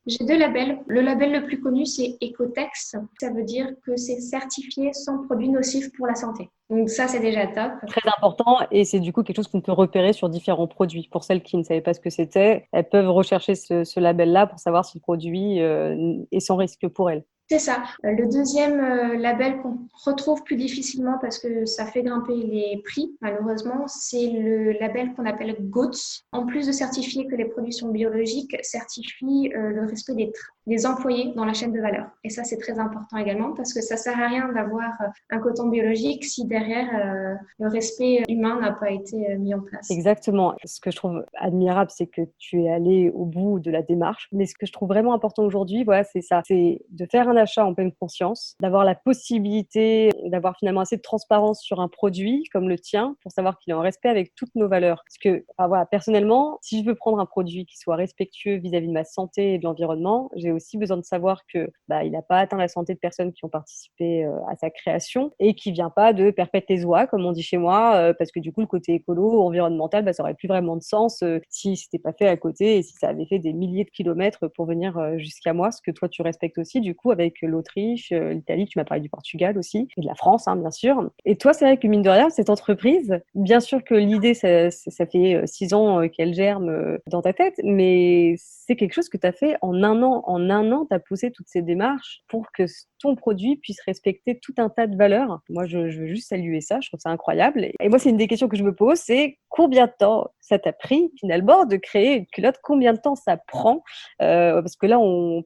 J'ai 2 labels. Le label le plus connu, c'est Ecotex. Ça veut dire que c'est certifié sans produits nocifs pour la santé. Donc ça, c'est déjà top. Très important, et c'est du coup quelque chose qu'on peut repérer sur différents produits. Pour celles qui ne savaient pas ce que c'était, elles peuvent rechercher ce label-là pour savoir si le produit est sans risque pour elles. C'est ça. Le deuxième label qu'on retrouve plus difficilement parce que ça fait grimper les prix, malheureusement, c'est le label qu'on appelle GOTS. En plus de certifier que les produits sont biologiques, certifie le respect des employés dans la chaîne de valeur. Et ça, c'est très important également parce que ça sert à rien d'avoir un coton biologique si derrière le respect humain n'a pas été mis en place. Exactement. Ce que je trouve admirable, c'est que tu es allé au bout de la démarche. Mais ce que je trouve vraiment important aujourd'hui, voilà, c'est ça. C'est de faire un achat en pleine conscience, d'avoir la possibilité d'avoir finalement assez de transparence sur un produit comme le tien pour savoir qu'il est en respect avec toutes nos valeurs. Parce que, voilà, personnellement, si je veux prendre un produit qui soit respectueux vis-à-vis de ma santé et de l'environnement, j'ai aussi besoin de savoir que il n'a pas atteint la santé de personnes qui ont participé à sa création et qui vient pas de perpétuer oies, comme on dit chez moi, parce que du coup, le côté écolo, environnemental, ça aurait plus vraiment de sens si c'était pas fait à côté et si ça avait fait des milliers de kilomètres pour venir jusqu'à moi, ce que toi tu respectes aussi, du coup, avec l'Autriche, l'Italie, tu m'as parlé du Portugal aussi, et de la France, hein, bien sûr. Et toi, c'est vrai que mine de rien, cette entreprise, bien sûr que l'idée, ça fait 6 ans qu'elle germe dans ta tête, mais c'est quelque chose que tu as fait en un an. En un an, tu as poussé toutes ces démarches pour que ton produit puisse respecter tout un tas de valeurs. Moi, je veux juste saluer ça, je trouve ça incroyable. Et moi, c'est une des questions que je me pose, c'est combien de temps ça t'a pris finalement de créer une culotte? Combien de temps ça prend? Parce que là,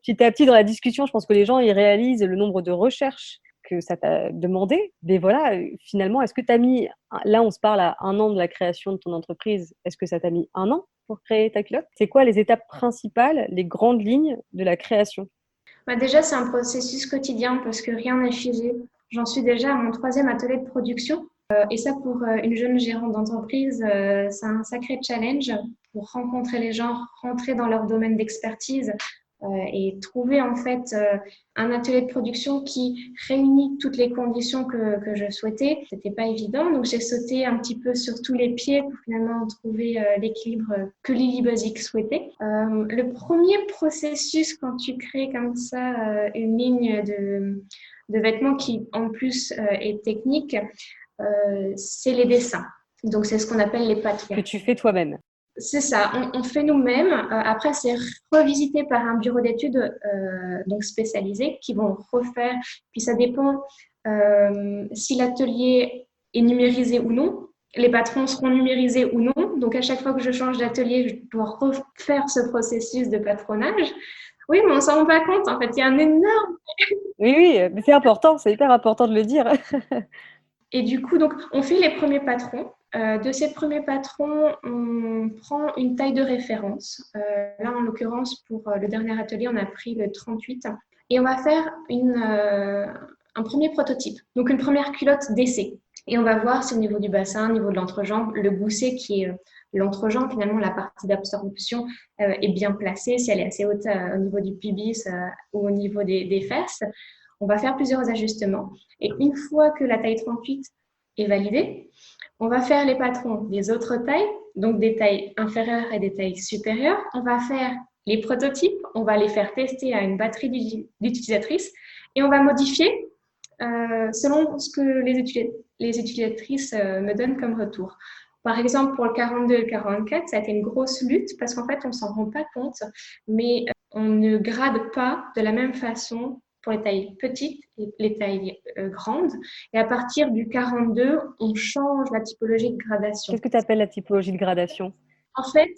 petit à petit dans la discussion, je pense que les gens ils réalisent le nombre de recherches que ça t'a demandé. Mais voilà, finalement, est-ce que tu as mis, là on se parle à 1 an de la création de ton entreprise, est-ce que ça t'a mis 1 an pour créer ta culotte? C'est quoi les étapes principales, les grandes lignes de la création? Déjà, c'est un processus quotidien parce que rien n'est figé. J'en suis déjà à mon 3e atelier de production. Et ça, pour une jeune gérante d'entreprise, c'est un sacré challenge pour rencontrer les gens, rentrer dans leur domaine d'expertise et trouver en fait un atelier de production qui réunit toutes les conditions que je souhaitais. C'était pas évident, donc j'ai sauté un petit peu sur tous les pieds pour finalement trouver l'équilibre que Lily Basic souhaitait. Le premier processus quand tu crées comme ça une ligne de vêtements qui en plus est technique, c'est les dessins. Donc c'est ce qu'on appelle les patrons. Que tu fais toi-même. C'est ça, on fait nous-mêmes. Après, c'est revisité par un bureau d'études donc spécialisé qui vont refaire. Puis ça dépend si l'atelier est numérisé ou non. Les patrons seront numérisés ou non. Donc à chaque fois que je change d'atelier, je dois refaire ce processus de patronage. Oui, mais on ne s'en rend pas compte. En fait, il y a un énorme... Oui, mais c'est important, c'est hyper important de le dire. Et du coup, donc, on fait les premiers patrons. De ces premiers patrons, on prend une taille de référence. Là, en l'occurrence, pour le dernier atelier, on a pris le 38. Et on va faire un premier prototype, donc une première culotte d'essai. Et on va voir si au niveau du bassin, au niveau de l'entrejambe, le gousset qui est l'entrejambe, finalement, la partie d'absorption est bien placée, si elle est assez haute au niveau du pubis ou au niveau des fesses. On va faire plusieurs ajustements. Et une fois que la taille 38 est validée, on va faire les patrons des autres tailles, donc des tailles inférieures et des tailles supérieures. On va faire Les prototypes, on va les faire tester à une batterie d'utilisatrices et on va modifier selon ce que les utilisatrices me donnent comme retour. Par exemple, pour le 42 et le 44, ça a été une grosse lutte parce qu'en fait, on ne s'en rend pas compte, mais on ne grade pas de la même façon pour les tailles petites et les tailles grandes. Et à partir du 42, on change la typologie de gradation. Qu'est-ce que tu appelles la typologie de gradation? En fait,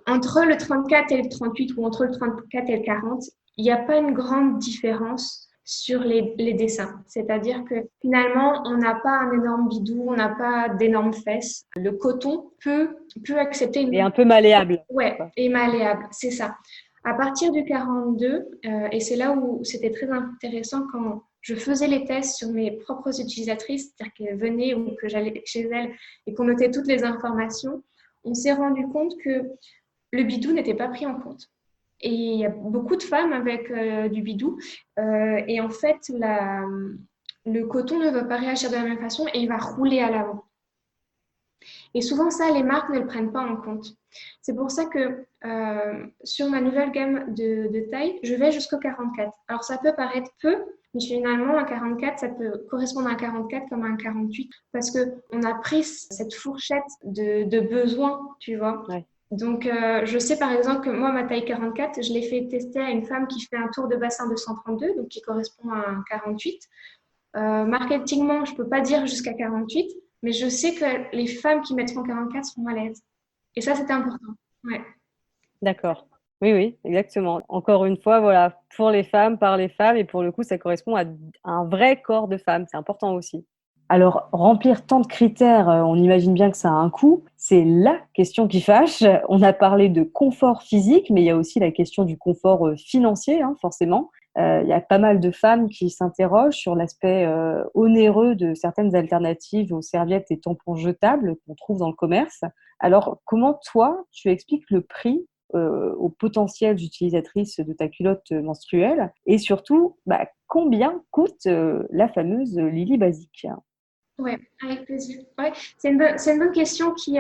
entre le 34 et le 38 ou entre le 34 et le 40, il n'y a pas une grande différence sur les dessins. C'est-à-dire que finalement, on n'a pas un énorme bidou, on n'a pas d'énormes fesses. Le coton peut accepter une... Et un peu malléable. Ouais, et malléable, c'est ça. À partir du 42, et c'est là où c'était très intéressant quand je faisais les tests sur mes propres utilisatrices, c'est-à-dire qu'elles venaient ou que j'allais chez elles et qu'on notait toutes les informations, on s'est rendu compte que le bidou n'était pas pris en compte. Et il y a beaucoup de femmes avec du bidou. Et en fait, le coton ne va pas réagir de la même façon et il va rouler à l'avant. Et souvent, ça, les marques ne le prennent pas en compte. C'est pour ça que sur ma nouvelle gamme de taille, je vais jusqu'au 44. Alors, ça peut paraître peu, mais finalement, un 44, ça peut correspondre à un 44 comme à un 48 parce qu'on a pris cette fourchette de besoins, tu vois. Ouais. Donc, je sais par exemple que moi, ma taille 44, je l'ai fait tester à une femme qui fait un tour de bassin de 132, donc qui correspond à un 48. Marketingement, je ne peux pas dire jusqu'à 48, mais je sais que les femmes qui mettront 44 seront à l'aise. Et ça, c'était important. Ouais. D'accord. Oui, exactement. Encore une fois, voilà, pour les femmes, par les femmes, et pour le coup, ça correspond à un vrai corps de femme. C'est important aussi. Alors, remplir tant de critères, on imagine bien que ça a un coût. C'est la question qui fâche. On a parlé de confort physique, mais il y a aussi la question du confort financier, forcément. Il y a pas mal de femmes qui s'interrogent sur l'aspect onéreux de certaines alternatives aux serviettes et tampons jetables qu'on trouve dans le commerce. Alors, comment toi, tu expliques le prix aux potentielles utilisatrices de ta culotte menstruelle et surtout, combien coûte la fameuse Lily Basique? Oui, avec plaisir. Ouais, c'est une bonne question qui,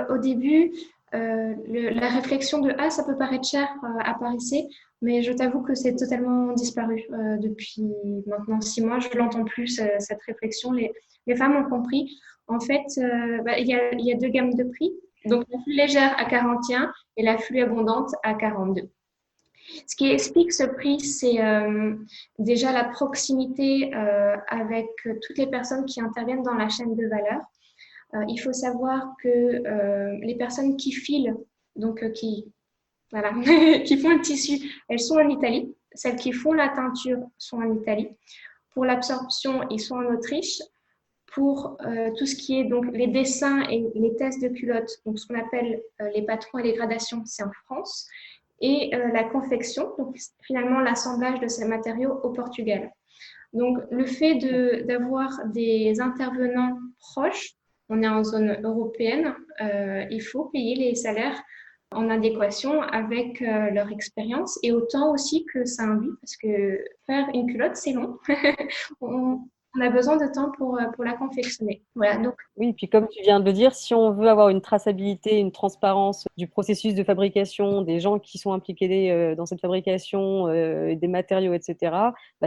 au début, la réflexion de « Ah, ça peut paraître cher » apparaissait, mais je t'avoue que c'est totalement disparu depuis maintenant 6 mois. Je ne l'entends plus, cette réflexion. Les femmes ont compris. En fait, il y a 2 gammes de prix. Donc, la flux légère à 41 et la flux abondante à 42. Ce qui explique ce prix, c'est déjà la proximité avec toutes les personnes qui interviennent dans la chaîne de valeur. Il faut savoir que les personnes qui filent, donc qui font le tissu, elles sont en Italie. Celles qui font la teinture sont en Italie. Pour l'absorption, ils sont en Autriche. Pour tout ce qui est donc les dessins et les tests de culottes, donc ce qu'on appelle les patrons et les gradations, c'est en France. Et la confection, donc finalement l'assemblage de ces matériaux au Portugal. Donc le fait d'avoir des intervenants proches, on est en zone européenne, il faut payer les salaires en adéquation avec leur expérience et autant aussi que ça induit, parce que faire une culotte, c'est long. On a besoin de temps pour la confectionner. Voilà, donc. Oui, puis comme tu viens de le dire, si on veut avoir une traçabilité, une transparence du processus de fabrication, des gens qui sont impliqués dans cette fabrication, des matériaux, etc.,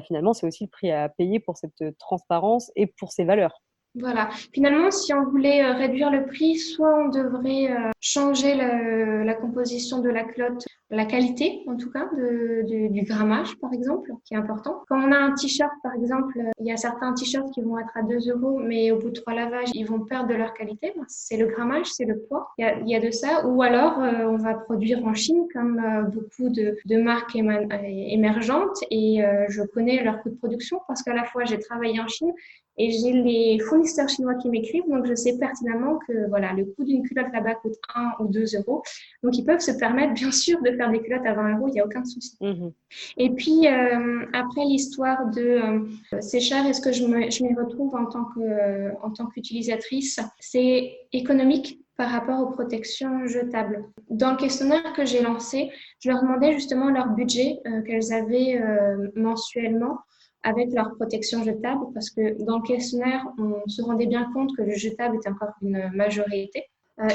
finalement, c'est aussi le prix à payer pour cette transparence et pour ces valeurs. Voilà. Finalement, si on voulait réduire le prix, soit on devrait changer la composition de la culotte, la qualité en tout cas du grammage par exemple, qui est important. Quand on a un t-shirt par exemple, il y a certains t-shirts qui vont être à 2 €, mais au bout de 3 lavages, ils vont perdre de leur qualité. C'est le grammage, c'est le poids. Il y a de ça. Ou alors, on va produire en Chine comme beaucoup de marques émergentes et je connais leur coût de production parce qu'à la fois, j'ai travaillé en Chine et j'ai les fournisseurs chinois qui m'écrivent, donc je sais pertinemment que voilà, le coût d'une culotte là-bas coûte 1 ou 2 €. Donc, ils peuvent se permettre, bien sûr, de faire des culottes à 20 €, il n'y a aucun souci. Mmh. Et puis, après l'histoire de c'est cher, est-ce que je m'y retrouve en tant qu'utilisatrice, c'est économique par rapport aux protections jetables. Dans le questionnaire que j'ai lancé, je leur demandais justement leur budget qu'elles avaient mensuellement avec leur protection jetable, parce que dans le questionnaire, on se rendait bien compte que le jetable était encore une majorité.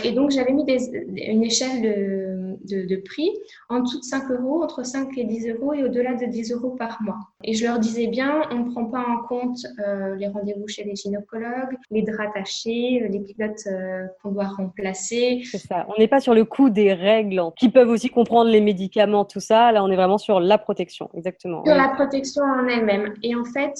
Et donc, j'avais mis une échelle de prix, en dessous de 5 euros, entre 5 et 10 euros et au-delà de 10 euros par mois. Et je leur disais bien, on ne prend pas en compte les rendez-vous chez les gynécologues, les draps tachés, les culottes qu'on doit remplacer. C'est ça. On n'est pas sur le coût des règles qui peuvent aussi comprendre les médicaments, tout ça. Là, on est vraiment sur la protection. Exactement. Sur Oui. la protection en elle-même. Et en fait,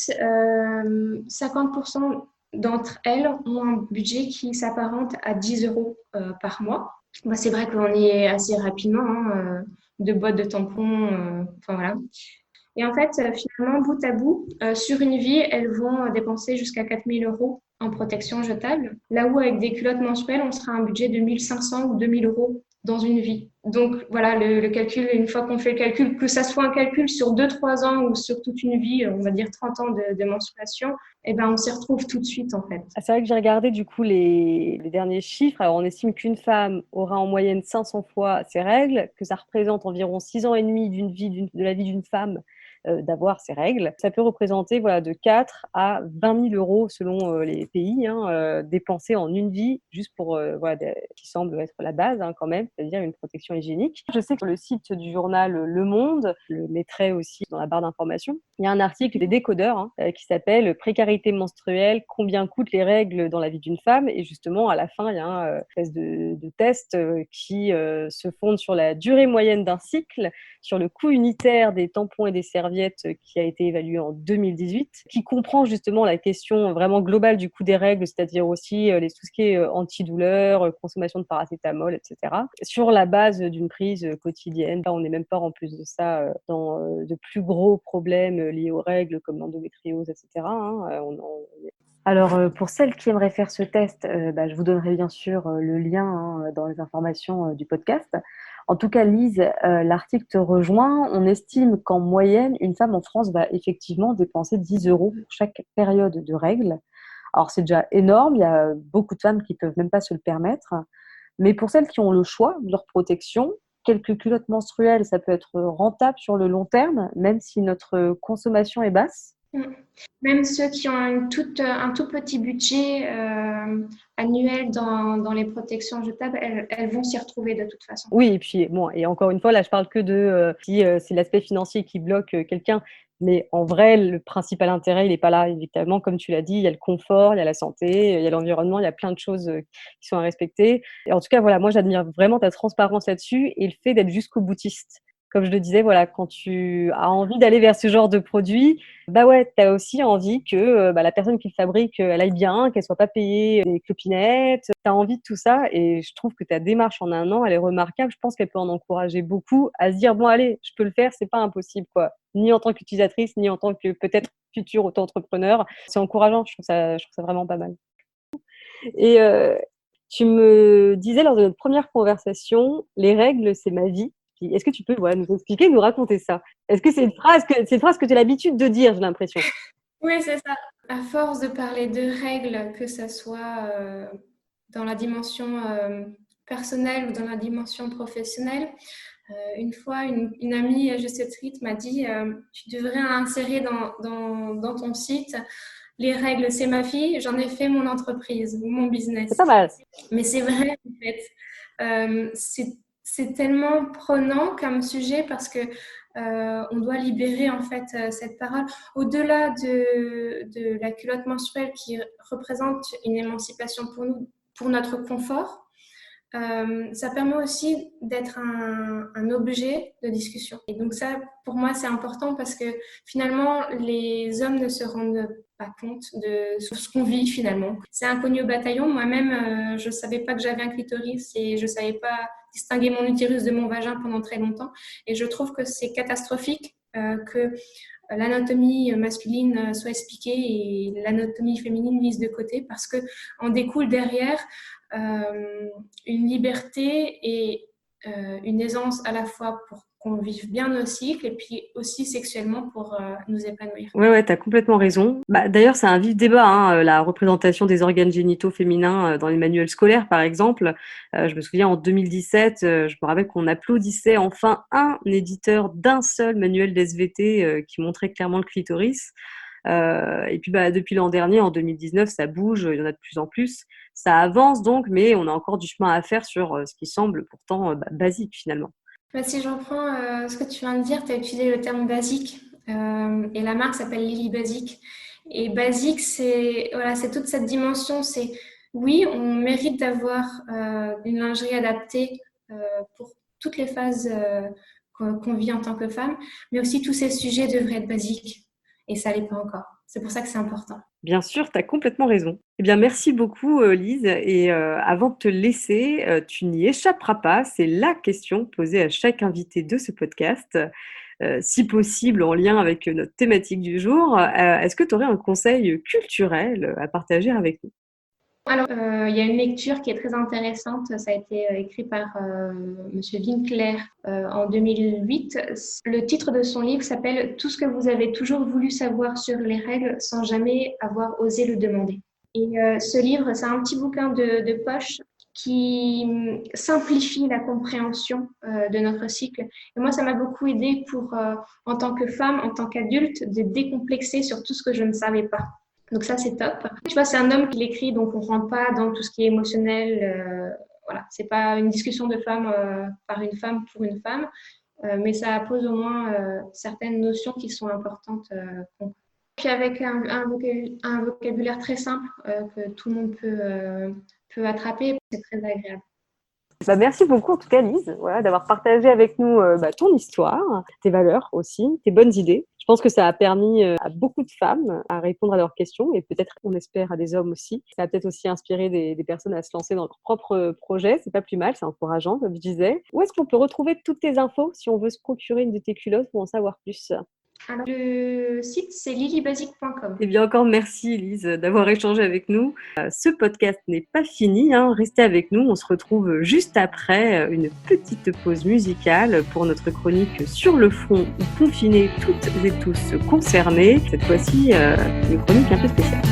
50% d'entre elles ont un budget qui s'apparente à 10 euros par mois. Bah, c'est vrai qu'on y est assez rapidement, hein, de boîtes de tampons, enfin voilà. Et en fait, finalement, bout à bout, sur une vie, elles vont dépenser jusqu'à 4 000 euros en protection jetable. Là où, avec des culottes menstruelles, on sera à un budget de 1 500 ou 2 000 euros dans une vie. Donc, voilà, le calcul, une fois qu'on fait le calcul, que ça soit un calcul sur 2-3 ans ou sur toute une vie, on va dire 30 ans de menstruation, eh ben, on s'y retrouve tout de suite, en fait. C'est vrai que j'ai regardé du coup les derniers chiffres. Alors, on estime qu'une femme aura en moyenne 500 fois ses règles, que ça représente environ 6 ans et demi de la vie d'une femme d'avoir ces règles. Ça peut représenter de 4 à 20 000 euros selon les pays, dépensés en une vie, juste pour, qui semble être la base quand même, c'est-à-dire une protection hygiénique. Je sais que sur le site du journal Le Monde, je le mettrai aussi dans la barre d'information, il y a un article des décodeurs qui s'appelle « Précarité menstruelle, combien coûtent les règles dans la vie d'une femme ?» Et justement, à la fin, il y a un espèce de test qui se fonde sur la durée moyenne d'un cycle, sur le coût unitaire des tampons et des serviettes qui a été évalué en 2018, qui comprend justement la question vraiment globale du coût des règles, c'est-à-dire aussi tout ce qui est antidouleur, consommation de paracétamol, etc. Sur la base d'une prise quotidienne. Là, on n'est même pas en plus de ça dans de plus gros problèmes liés aux règles comme l'endométriose, etc. Alors, pour celles qui aimeraient faire ce test, je vous donnerai bien sûr le lien dans les informations du podcast. En tout cas, Lise, l'article te rejoint. On estime qu'en moyenne, une femme en France va effectivement dépenser 10 euros pour chaque période de règles. Alors, c'est déjà énorme. Il y a beaucoup de femmes qui ne peuvent même pas se le permettre. Mais pour celles qui ont le choix de leur protection, quelques culottes menstruelles, ça peut être rentable sur le long terme, même si notre consommation est basse. Même ceux qui ont un tout petit budget annuel dans les protections jetables, elles vont s'y retrouver de toute façon. Oui, et puis et encore une fois, là, je parle que de si c'est l'aspect financier qui bloque quelqu'un, mais en vrai, le principal intérêt, il n'est pas là, évidemment. Comme tu l'as dit, il y a le confort, il y a la santé, il y a l'environnement, il y a plein de choses qui sont à respecter. Et en tout cas, moi, j'admire vraiment ta transparence là-dessus et le fait d'être jusqu'au boutiste. Comme je le disais, quand tu as envie d'aller vers ce genre de produit, tu as aussi envie que la personne qui le fabrique, elle aille bien, qu'elle soit pas payée des clopinettes. Tu as envie de tout ça et je trouve que ta démarche en 1 an, elle est remarquable. Je pense qu'elle peut en encourager beaucoup à se dire, bon allez, je peux le faire, c'est pas impossible, quoi. Ni en tant qu'utilisatrice, ni en tant que peut-être futur auto-entrepreneur. C'est encourageant, je trouve ça vraiment pas mal. Et tu me disais lors de notre première conversation, les règles, c'est ma vie. Est-ce que tu peux nous expliquer, nous raconter ça? Est-ce que c'est une phrase que tu as l'habitude de dire, j'ai l'impression? Oui, c'est ça. À force de parler de règles, que ce soit dans la dimension personnelle ou dans la dimension professionnelle, une fois, une amie gestuelle m'a dit tu devrais insérer dans ton site les règles, c'est ma vie, j'en ai fait mon entreprise ou mon business. C'est pas mal. Mais c'est vrai, en fait. C'est tellement prenant comme sujet parce que on doit libérer en fait cette parole au-delà de la culotte menstruelle qui représente une émancipation pour nous, pour notre confort. Ça permet aussi d'être un objet de discussion. Et donc ça, pour moi, c'est important parce que finalement, les hommes ne se rendent pas compte de ce qu'on vit finalement. C'est inconnu au bataillon. Moi-même, je ne savais pas que j'avais un clitoris et je ne savais pas distinguer mon utérus de mon vagin pendant très longtemps. Et je trouve que c'est catastrophique que l'anatomie masculine soit expliquée et l'anatomie féminine mise de côté parce qu'en découle derrière une liberté et une aisance à la fois pour qu'on vive bien nos cycles et puis aussi sexuellement pour nous épanouir. Ouais, tu as complètement raison. D'ailleurs, c'est un vif débat, la représentation des organes génitaux féminins dans les manuels scolaires, par exemple. Je me souviens, en 2017, je me rappelle qu'on applaudissait enfin un éditeur d'un seul manuel d'SVT qui montrait clairement le clitoris. Et puis depuis l'an dernier, en 2019, ça bouge, il y en a de plus en plus. Ça avance donc, mais on a encore du chemin à faire sur ce qui semble pourtant basique finalement. Si je reprends ce que tu viens de dire, tu as utilisé le terme basique et la marque s'appelle Lily Basique. Et basique, c'est toute cette dimension. C'est oui, on mérite d'avoir une lingerie adaptée pour toutes les phases qu'on vit en tant que femme, mais aussi tous ces sujets devraient être basiques. Et ça l'est pas encore. C'est pour ça que c'est important. Bien sûr, tu as complètement raison. Eh bien, merci beaucoup, Lise. Et avant de te laisser, tu n'y échapperas pas. C'est la question posée à chaque invité de ce podcast, si possible en lien avec notre thématique du jour. Est-ce que tu aurais un conseil culturel à partager avec nous? Alors, il y a une lecture qui est très intéressante. Ça a été écrit par Monsieur Winkler en 2008. Le titre de son livre s'appelle « Tout ce que vous avez toujours voulu savoir sur les règles sans jamais avoir osé le demander ». Et ce livre, c'est un petit bouquin de poche qui simplifie la compréhension de notre cycle. Et moi, ça m'a beaucoup aidé pour, en tant que femme, en tant qu'adulte, de décomplexer sur tout ce que je ne savais pas. Donc ça, c'est top. Tu vois, c'est un homme qui l'écrit, donc on ne rentre pas dans tout ce qui est émotionnel. Voilà, c'est pas une discussion de femme par une femme pour une femme, mais ça pose au moins certaines notions qui sont importantes. Puis avec un vocabulaire très simple que tout le monde peut attraper, c'est très agréable. Merci beaucoup en tout cas Lise, d'avoir partagé avec nous ton histoire, tes valeurs aussi, tes bonnes idées. Je pense que ça a permis à beaucoup de femmes à répondre à leurs questions et peut-être, on espère, à des hommes aussi. Ça a peut-être aussi inspiré des personnes à se lancer dans leur propre projet. C'est pas plus mal, c'est encourageant comme je disais. Où est-ce qu'on peut retrouver toutes tes infos si on veut se procurer une de tes culottes ou en savoir plus? Alors, le site, c'est lilybasique.com. Eh bien, encore merci, Lise, d'avoir échangé avec nous. Ce podcast n'est pas fini, hein. Restez avec nous. On se retrouve juste après une petite pause musicale pour notre chronique Sur le front ou confinés toutes et tous concernés. Cette fois-ci, une chronique un peu spéciale.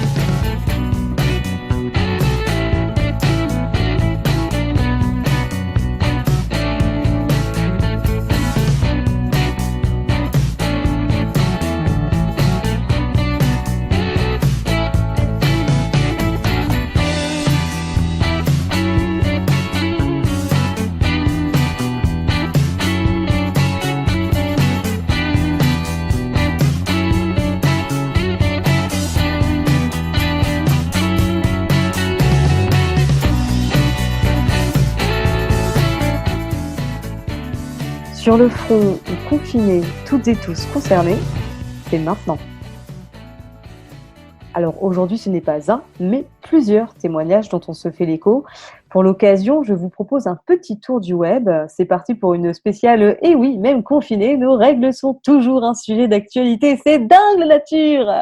Sur le front ou confinés, toutes et tous concernés, c'est maintenant. Alors aujourd'hui, ce n'est pas un, mais plusieurs témoignages dont on se fait l'écho. Pour l'occasion, je vous propose un petit tour du web. C'est parti pour une spéciale « Et oui, même confinés, nos règles sont toujours un sujet d'actualité. C'est dingue la nature !»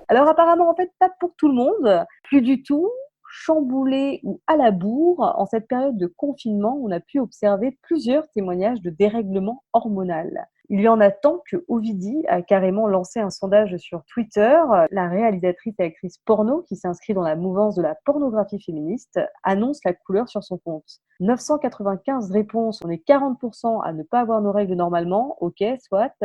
Alors apparemment, en fait, pas pour tout le monde, plus du tout. Chamboulé ou à la bourre, en cette période de confinement, on a pu observer plusieurs témoignages de dérèglement hormonal. Il y en a tant que Ovidie a carrément lancé un sondage sur Twitter. La réalisatrice et actrice porno, qui s'inscrit dans la mouvance de la pornographie féministe, annonce la couleur sur son compte. 995 réponses, on est 40% à ne pas avoir nos règles normalement, ok, soit.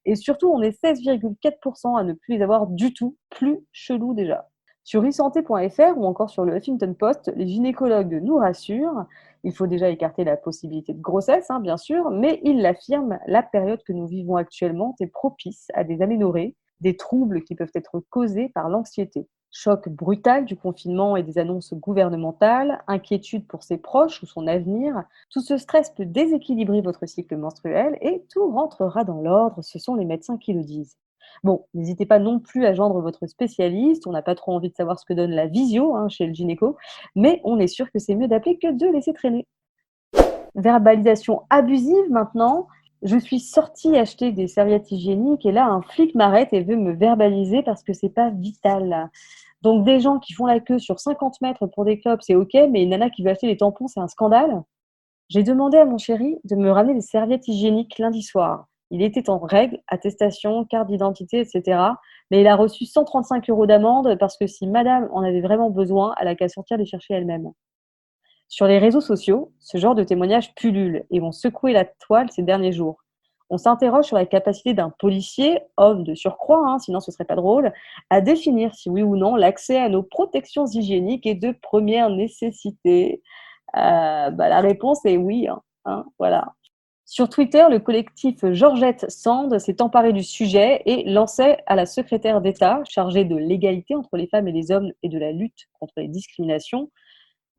Et surtout, on est 16,4% à ne plus les avoir du tout, plus chelou déjà. Sur eSanté.fr ou encore sur le Huffington Post, les gynécologues nous rassurent. Il faut déjà écarter la possibilité de grossesse, bien sûr, mais ils l'affirment, la période que nous vivons actuellement est propice à des aménorrhées, des troubles qui peuvent être causés par l'anxiété. Choc brutal du confinement et des annonces gouvernementales, inquiétude pour ses proches ou son avenir, tout ce stress peut déséquilibrer votre cycle menstruel et tout rentrera dans l'ordre, ce sont les médecins qui le disent. Bon, n'hésitez pas non plus à joindre votre spécialiste, on n'a pas trop envie de savoir ce que donne la visio chez le gynéco, mais on est sûr que c'est mieux d'appeler que de laisser traîner. Verbalisation abusive maintenant. Je suis sortie acheter des serviettes hygiéniques et là, un flic m'arrête et veut me verbaliser parce que c'est pas vital. Donc, des gens qui font la queue sur 50 mètres pour des clopes, c'est ok, mais une nana qui veut acheter des tampons, c'est un scandale. J'ai demandé à mon chéri de me ramener des serviettes hygiéniques lundi soir. Il était en règle, attestation, carte d'identité, etc. Mais il a reçu 135 € d'amende parce que si madame en avait vraiment besoin, elle n'a qu'à sortir les chercher elle-même. Sur les réseaux sociaux, ce genre de témoignages pullulent et vont secouer la toile ces derniers jours. On s'interroge sur la capacité d'un policier, homme de surcroît, sinon ce serait pas drôle, à définir si oui ou non l'accès à nos protections hygiéniques est de première nécessité. La réponse est oui, voilà. Sur Twitter, le collectif Georgette Sand s'est emparé du sujet et lançait à la secrétaire d'État chargée de l'égalité entre les femmes et les hommes et de la lutte contre les discriminations.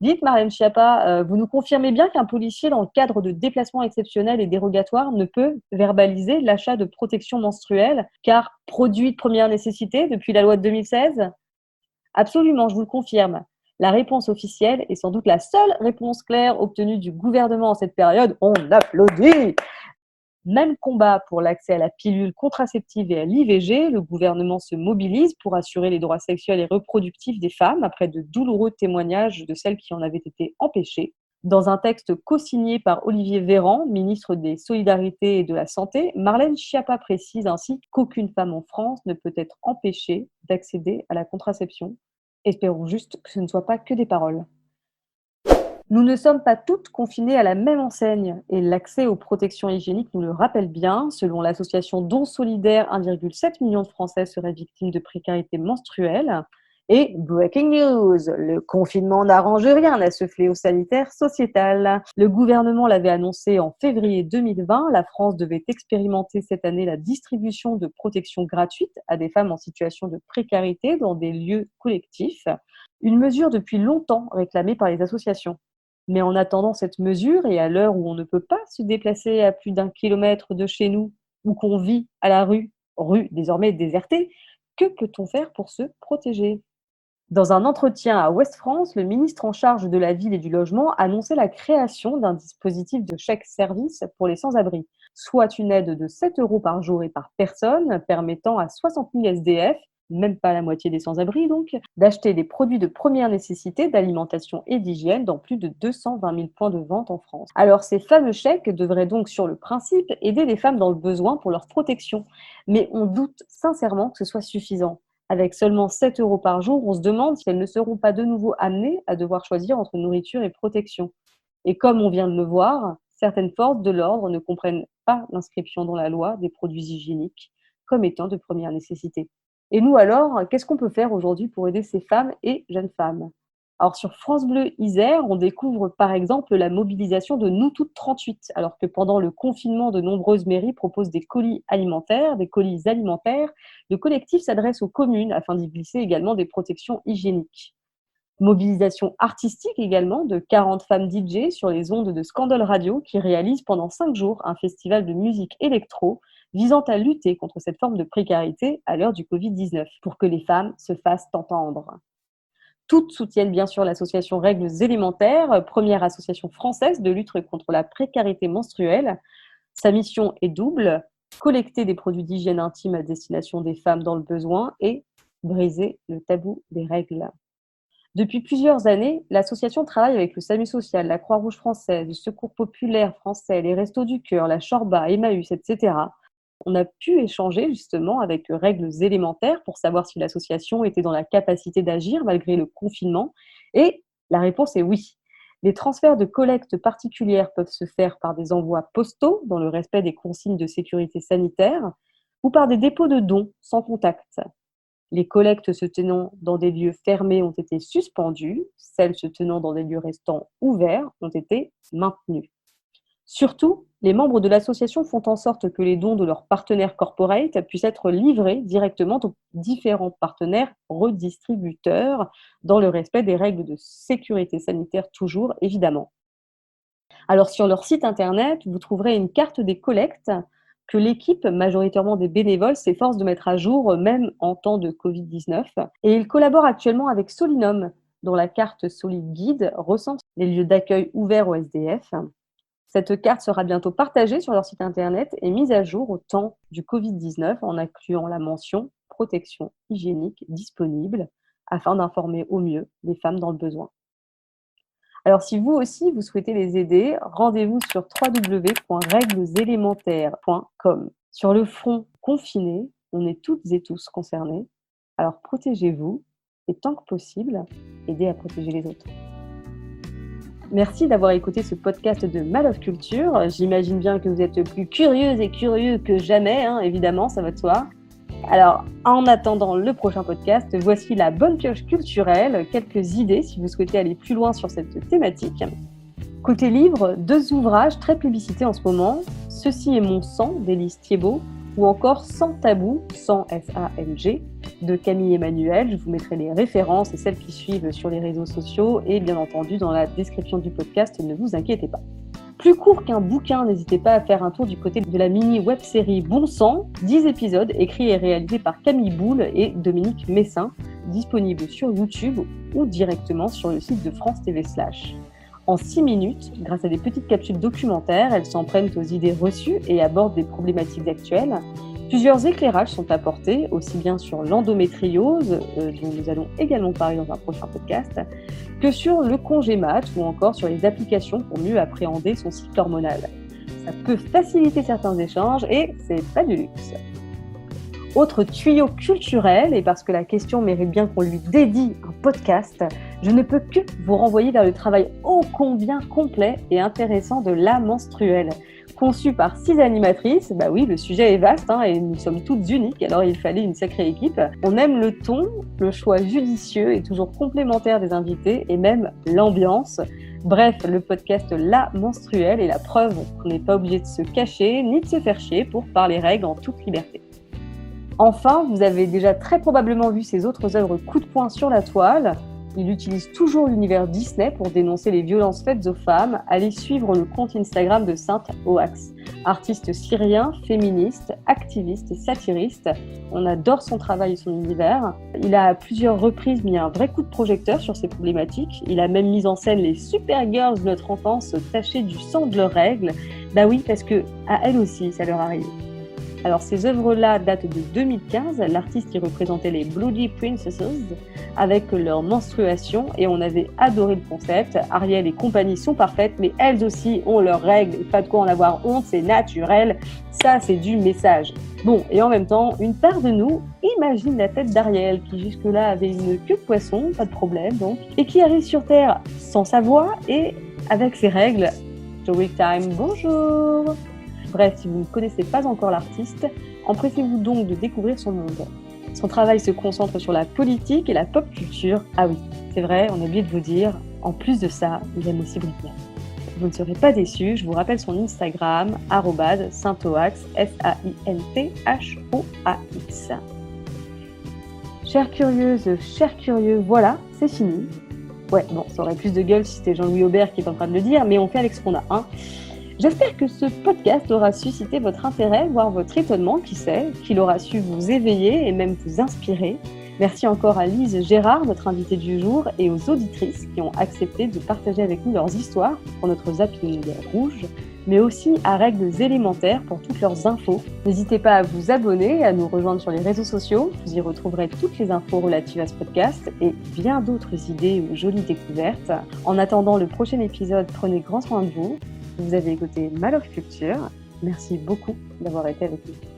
Dites, Marlène Schiappa, vous nous confirmez bien qu'un policier, dans le cadre de déplacements exceptionnels et dérogatoires, ne peut verbaliser l'achat de protection menstruelle, car produit de première nécessité depuis la loi de 2016 ? Absolument, je vous le confirme. La réponse officielle est sans doute la seule réponse claire obtenue du gouvernement en cette période. On applaudit! Même combat pour l'accès à la pilule contraceptive et à l'IVG. Le gouvernement se mobilise pour assurer les droits sexuels et reproductifs des femmes après de douloureux témoignages de celles qui en avaient été empêchées. Dans un texte co-signé par Olivier Véran, ministre des Solidarités et de la Santé, Marlène Schiappa précise ainsi qu'aucune femme en France ne peut être empêchée d'accéder à la contraception. Espérons juste que ce ne soit pas que des paroles. Nous ne sommes pas toutes confinées à la même enseigne et l'accès aux protections hygiéniques nous le rappelle bien. Selon l'association Don Solidaire, 1,7 million de Français seraient victimes de précarité menstruelle. Et breaking news, le confinement n'arrange rien à ce fléau sanitaire sociétal. Le gouvernement l'avait annoncé en février 2020. La France devait expérimenter cette année la distribution de protections gratuites à des femmes en situation de précarité dans des lieux collectifs. Une mesure depuis longtemps réclamée par les associations. Mais en attendant cette mesure, et à l'heure où on ne peut pas se déplacer à plus d'1 kilomètre de chez nous, ou qu'on vit à la rue désormais désertée, que peut-on faire pour se protéger ? Dans un entretien à Ouest France, le ministre en charge de la ville et du logement annonçait la création d'un dispositif de chèque service pour les sans-abri, soit une aide de 7 € par jour et par personne, permettant à 60 000 SDF, même pas la moitié des sans-abri donc, d'acheter des produits de première nécessité d'alimentation et d'hygiène dans plus de 220 000 points de vente en France. Alors ces fameux chèques devraient donc sur le principe aider les femmes dans le besoin pour leur protection, mais on doute sincèrement que ce soit suffisant. Avec seulement 7 € par jour, on se demande si elles ne seront pas de nouveau amenées à devoir choisir entre nourriture et protection. Et comme on vient de le voir, certaines forces de l'ordre ne comprennent pas l'inscription dans la loi des produits hygiéniques comme étant de première nécessité. Et nous alors, qu'est-ce qu'on peut faire aujourd'hui pour aider ces femmes et jeunes femmes ? Alors sur France Bleu Isère, on découvre par exemple la mobilisation de Nous Toutes 38, alors que pendant le confinement, de nombreuses mairies proposent des colis alimentaires. Le collectif s'adresse aux communes afin d'y glisser également des protections hygiéniques. Mobilisation artistique également de 40 femmes DJ sur les ondes de Scandale Radio qui réalisent pendant 5 jours un festival de musique électro visant à lutter contre cette forme de précarité à l'heure du Covid-19 pour que les femmes se fassent entendre. Toutes soutiennent bien sûr l'association Règles élémentaires, première association française de lutte contre la précarité menstruelle. Sa mission est double, collecter des produits d'hygiène intime à destination des femmes dans le besoin et briser le tabou des règles. Depuis plusieurs années, l'association travaille avec le SAMU social, la Croix-Rouge française, le Secours populaire français, les Restos du Cœur, la Chorba, Emmaüs, etc. On a pu échanger justement avec Règles élémentaires pour savoir si l'association était dans la capacité d'agir malgré le confinement. Et la réponse est oui. Les transferts de collecte particulières peuvent se faire par des envois postaux dans le respect des consignes de sécurité sanitaire ou par des dépôts de dons sans contact. Les collectes se tenant dans des lieux fermés ont été suspendues, celles se tenant dans des lieux restants ouverts ont été maintenues. Surtout, les membres de l'association font en sorte que les dons de leurs partenaires corporate puissent être livrés directement aux différents partenaires redistributeurs dans le respect des règles de sécurité sanitaire toujours, évidemment. Alors sur leur site internet, vous trouverez une carte des collectes que l'équipe, majoritairement des bénévoles, s'efforce de mettre à jour, même en temps de Covid-19. Et ils collaborent actuellement avec Solinum, dont la carte Solid Guide recense les lieux d'accueil ouverts aux SDF. Cette carte sera bientôt partagée sur leur site internet et mise à jour au temps du Covid-19 en incluant la mention « protection hygiénique disponible » afin d'informer au mieux les femmes dans le besoin. Alors si vous aussi vous souhaitez les aider, rendez-vous sur www.réglesélémentaires.com. Sur le front confiné, on est toutes et tous concernés. Alors protégez-vous et tant que possible, aidez à protéger les autres. Merci d'avoir écouté ce podcast de Mal of Culture. J'imagine bien que vous êtes plus curieuses et curieux que jamais, évidemment, ça va de soi. Alors, en attendant le prochain podcast, voici la bonne pioche culturelle, quelques idées si vous souhaitez aller plus loin sur cette thématique. Côté livre, 2 ouvrages très plébiscités en ce moment, Ceci est mon sang d'Élise Thiebaud ou encore Sans tabou, sans S-A-N-G, de Camille Emmanuel. Je vous mettrai les références et celles qui suivent sur les réseaux sociaux et bien entendu dans la description du podcast, ne vous inquiétez pas. Plus court qu'un bouquin, n'hésitez pas à faire un tour du côté de la mini web-série Bon Sang, 10 épisodes écrits et réalisés par Camille Boulle et Dominique Messin, disponible sur YouTube ou directement sur le site de France TV/. En 6 minutes, grâce à des petites capsules documentaires, elles s'en prennent aux idées reçues et abordent des problématiques actuelles. Plusieurs éclairages sont apportés, aussi bien sur l'endométriose, dont nous allons également parler dans un prochain podcast, que sur le congé mat ou encore sur les applications pour mieux appréhender son cycle hormonal. Ça peut faciliter certains échanges et c'est pas du luxe. Autre tuyau culturel, et parce que la question mérite bien qu'on lui dédie un podcast, je ne peux que vous renvoyer vers le travail ô combien complet et intéressant de La Menstruelle. Conçu par 6 animatrices, bah oui, le sujet est vaste et nous sommes toutes uniques, alors il fallait une sacrée équipe. On aime le ton, le choix judicieux et toujours complémentaire des invités et même l'ambiance. Bref, le podcast La Menstruelle est la preuve qu'on n'est pas obligé de se cacher ni de se faire chier pour parler règles en toute liberté. Enfin, vous avez déjà très probablement vu ses autres œuvres coup de poing sur la toile. Il utilise toujours l'univers Disney pour dénoncer les violences faites aux femmes. Allez suivre le compte Instagram de Sainte Oax, artiste syrien, féministe, activiste et satiriste. On adore son travail et son univers. Il a à plusieurs reprises mis un vrai coup de projecteur sur ces problématiques. Il a même mis en scène les super girls de notre enfance tachées du sang de leurs règles. Bah oui, parce que à elles aussi, ça leur arrive. Alors ces œuvres-là datent de 2015, l'artiste y représentait les Bloody Princesses avec leur menstruation et on avait adoré le concept. Ariel et compagnie sont parfaites mais elles aussi ont leurs règles, pas de quoi en avoir honte, c'est naturel, ça c'est du message. Bon, et en même temps, une part de nous imagine la tête d'Ariel qui jusque-là avait une queue de poisson, pas de problème donc, et qui arrive sur Terre sans sa voix et avec ses règles. Story time, bonjour! Bref, si vous ne connaissez pas encore l'artiste, empressez-vous donc de découvrir son monde. Son travail se concentre sur la politique et la pop culture. Ah oui, c'est vrai, on a oublié de vous dire, en plus de ça, il aime aussi Britney. Vous ne serez pas déçus, je vous rappelle son Instagram, @saintoax, SAINTHOAX. Chères curieuses, chers curieux, voilà, c'est fini. Ouais, bon, ça aurait plus de gueule si c'était Jean-Louis Aubert qui est en train de le dire, mais on fait avec ce qu'on a, J'espère que ce podcast aura suscité votre intérêt, voire votre étonnement, qui sait, qu'il aura su vous éveiller et même vous inspirer. Merci encore à Lise Gérard, notre invitée du jour, et aux auditrices qui ont accepté de partager avec nous leurs histoires pour notre zapping rouge, mais aussi à Règles élémentaires pour toutes leurs infos. N'hésitez pas à vous abonner, à nous rejoindre sur les réseaux sociaux. Vous y retrouverez toutes les infos relatives à ce podcast et bien d'autres idées ou jolies découvertes. En attendant le prochain épisode, prenez grand soin de vous. Vous avez écouté Mal of Culture. Merci beaucoup d'avoir été avec nous.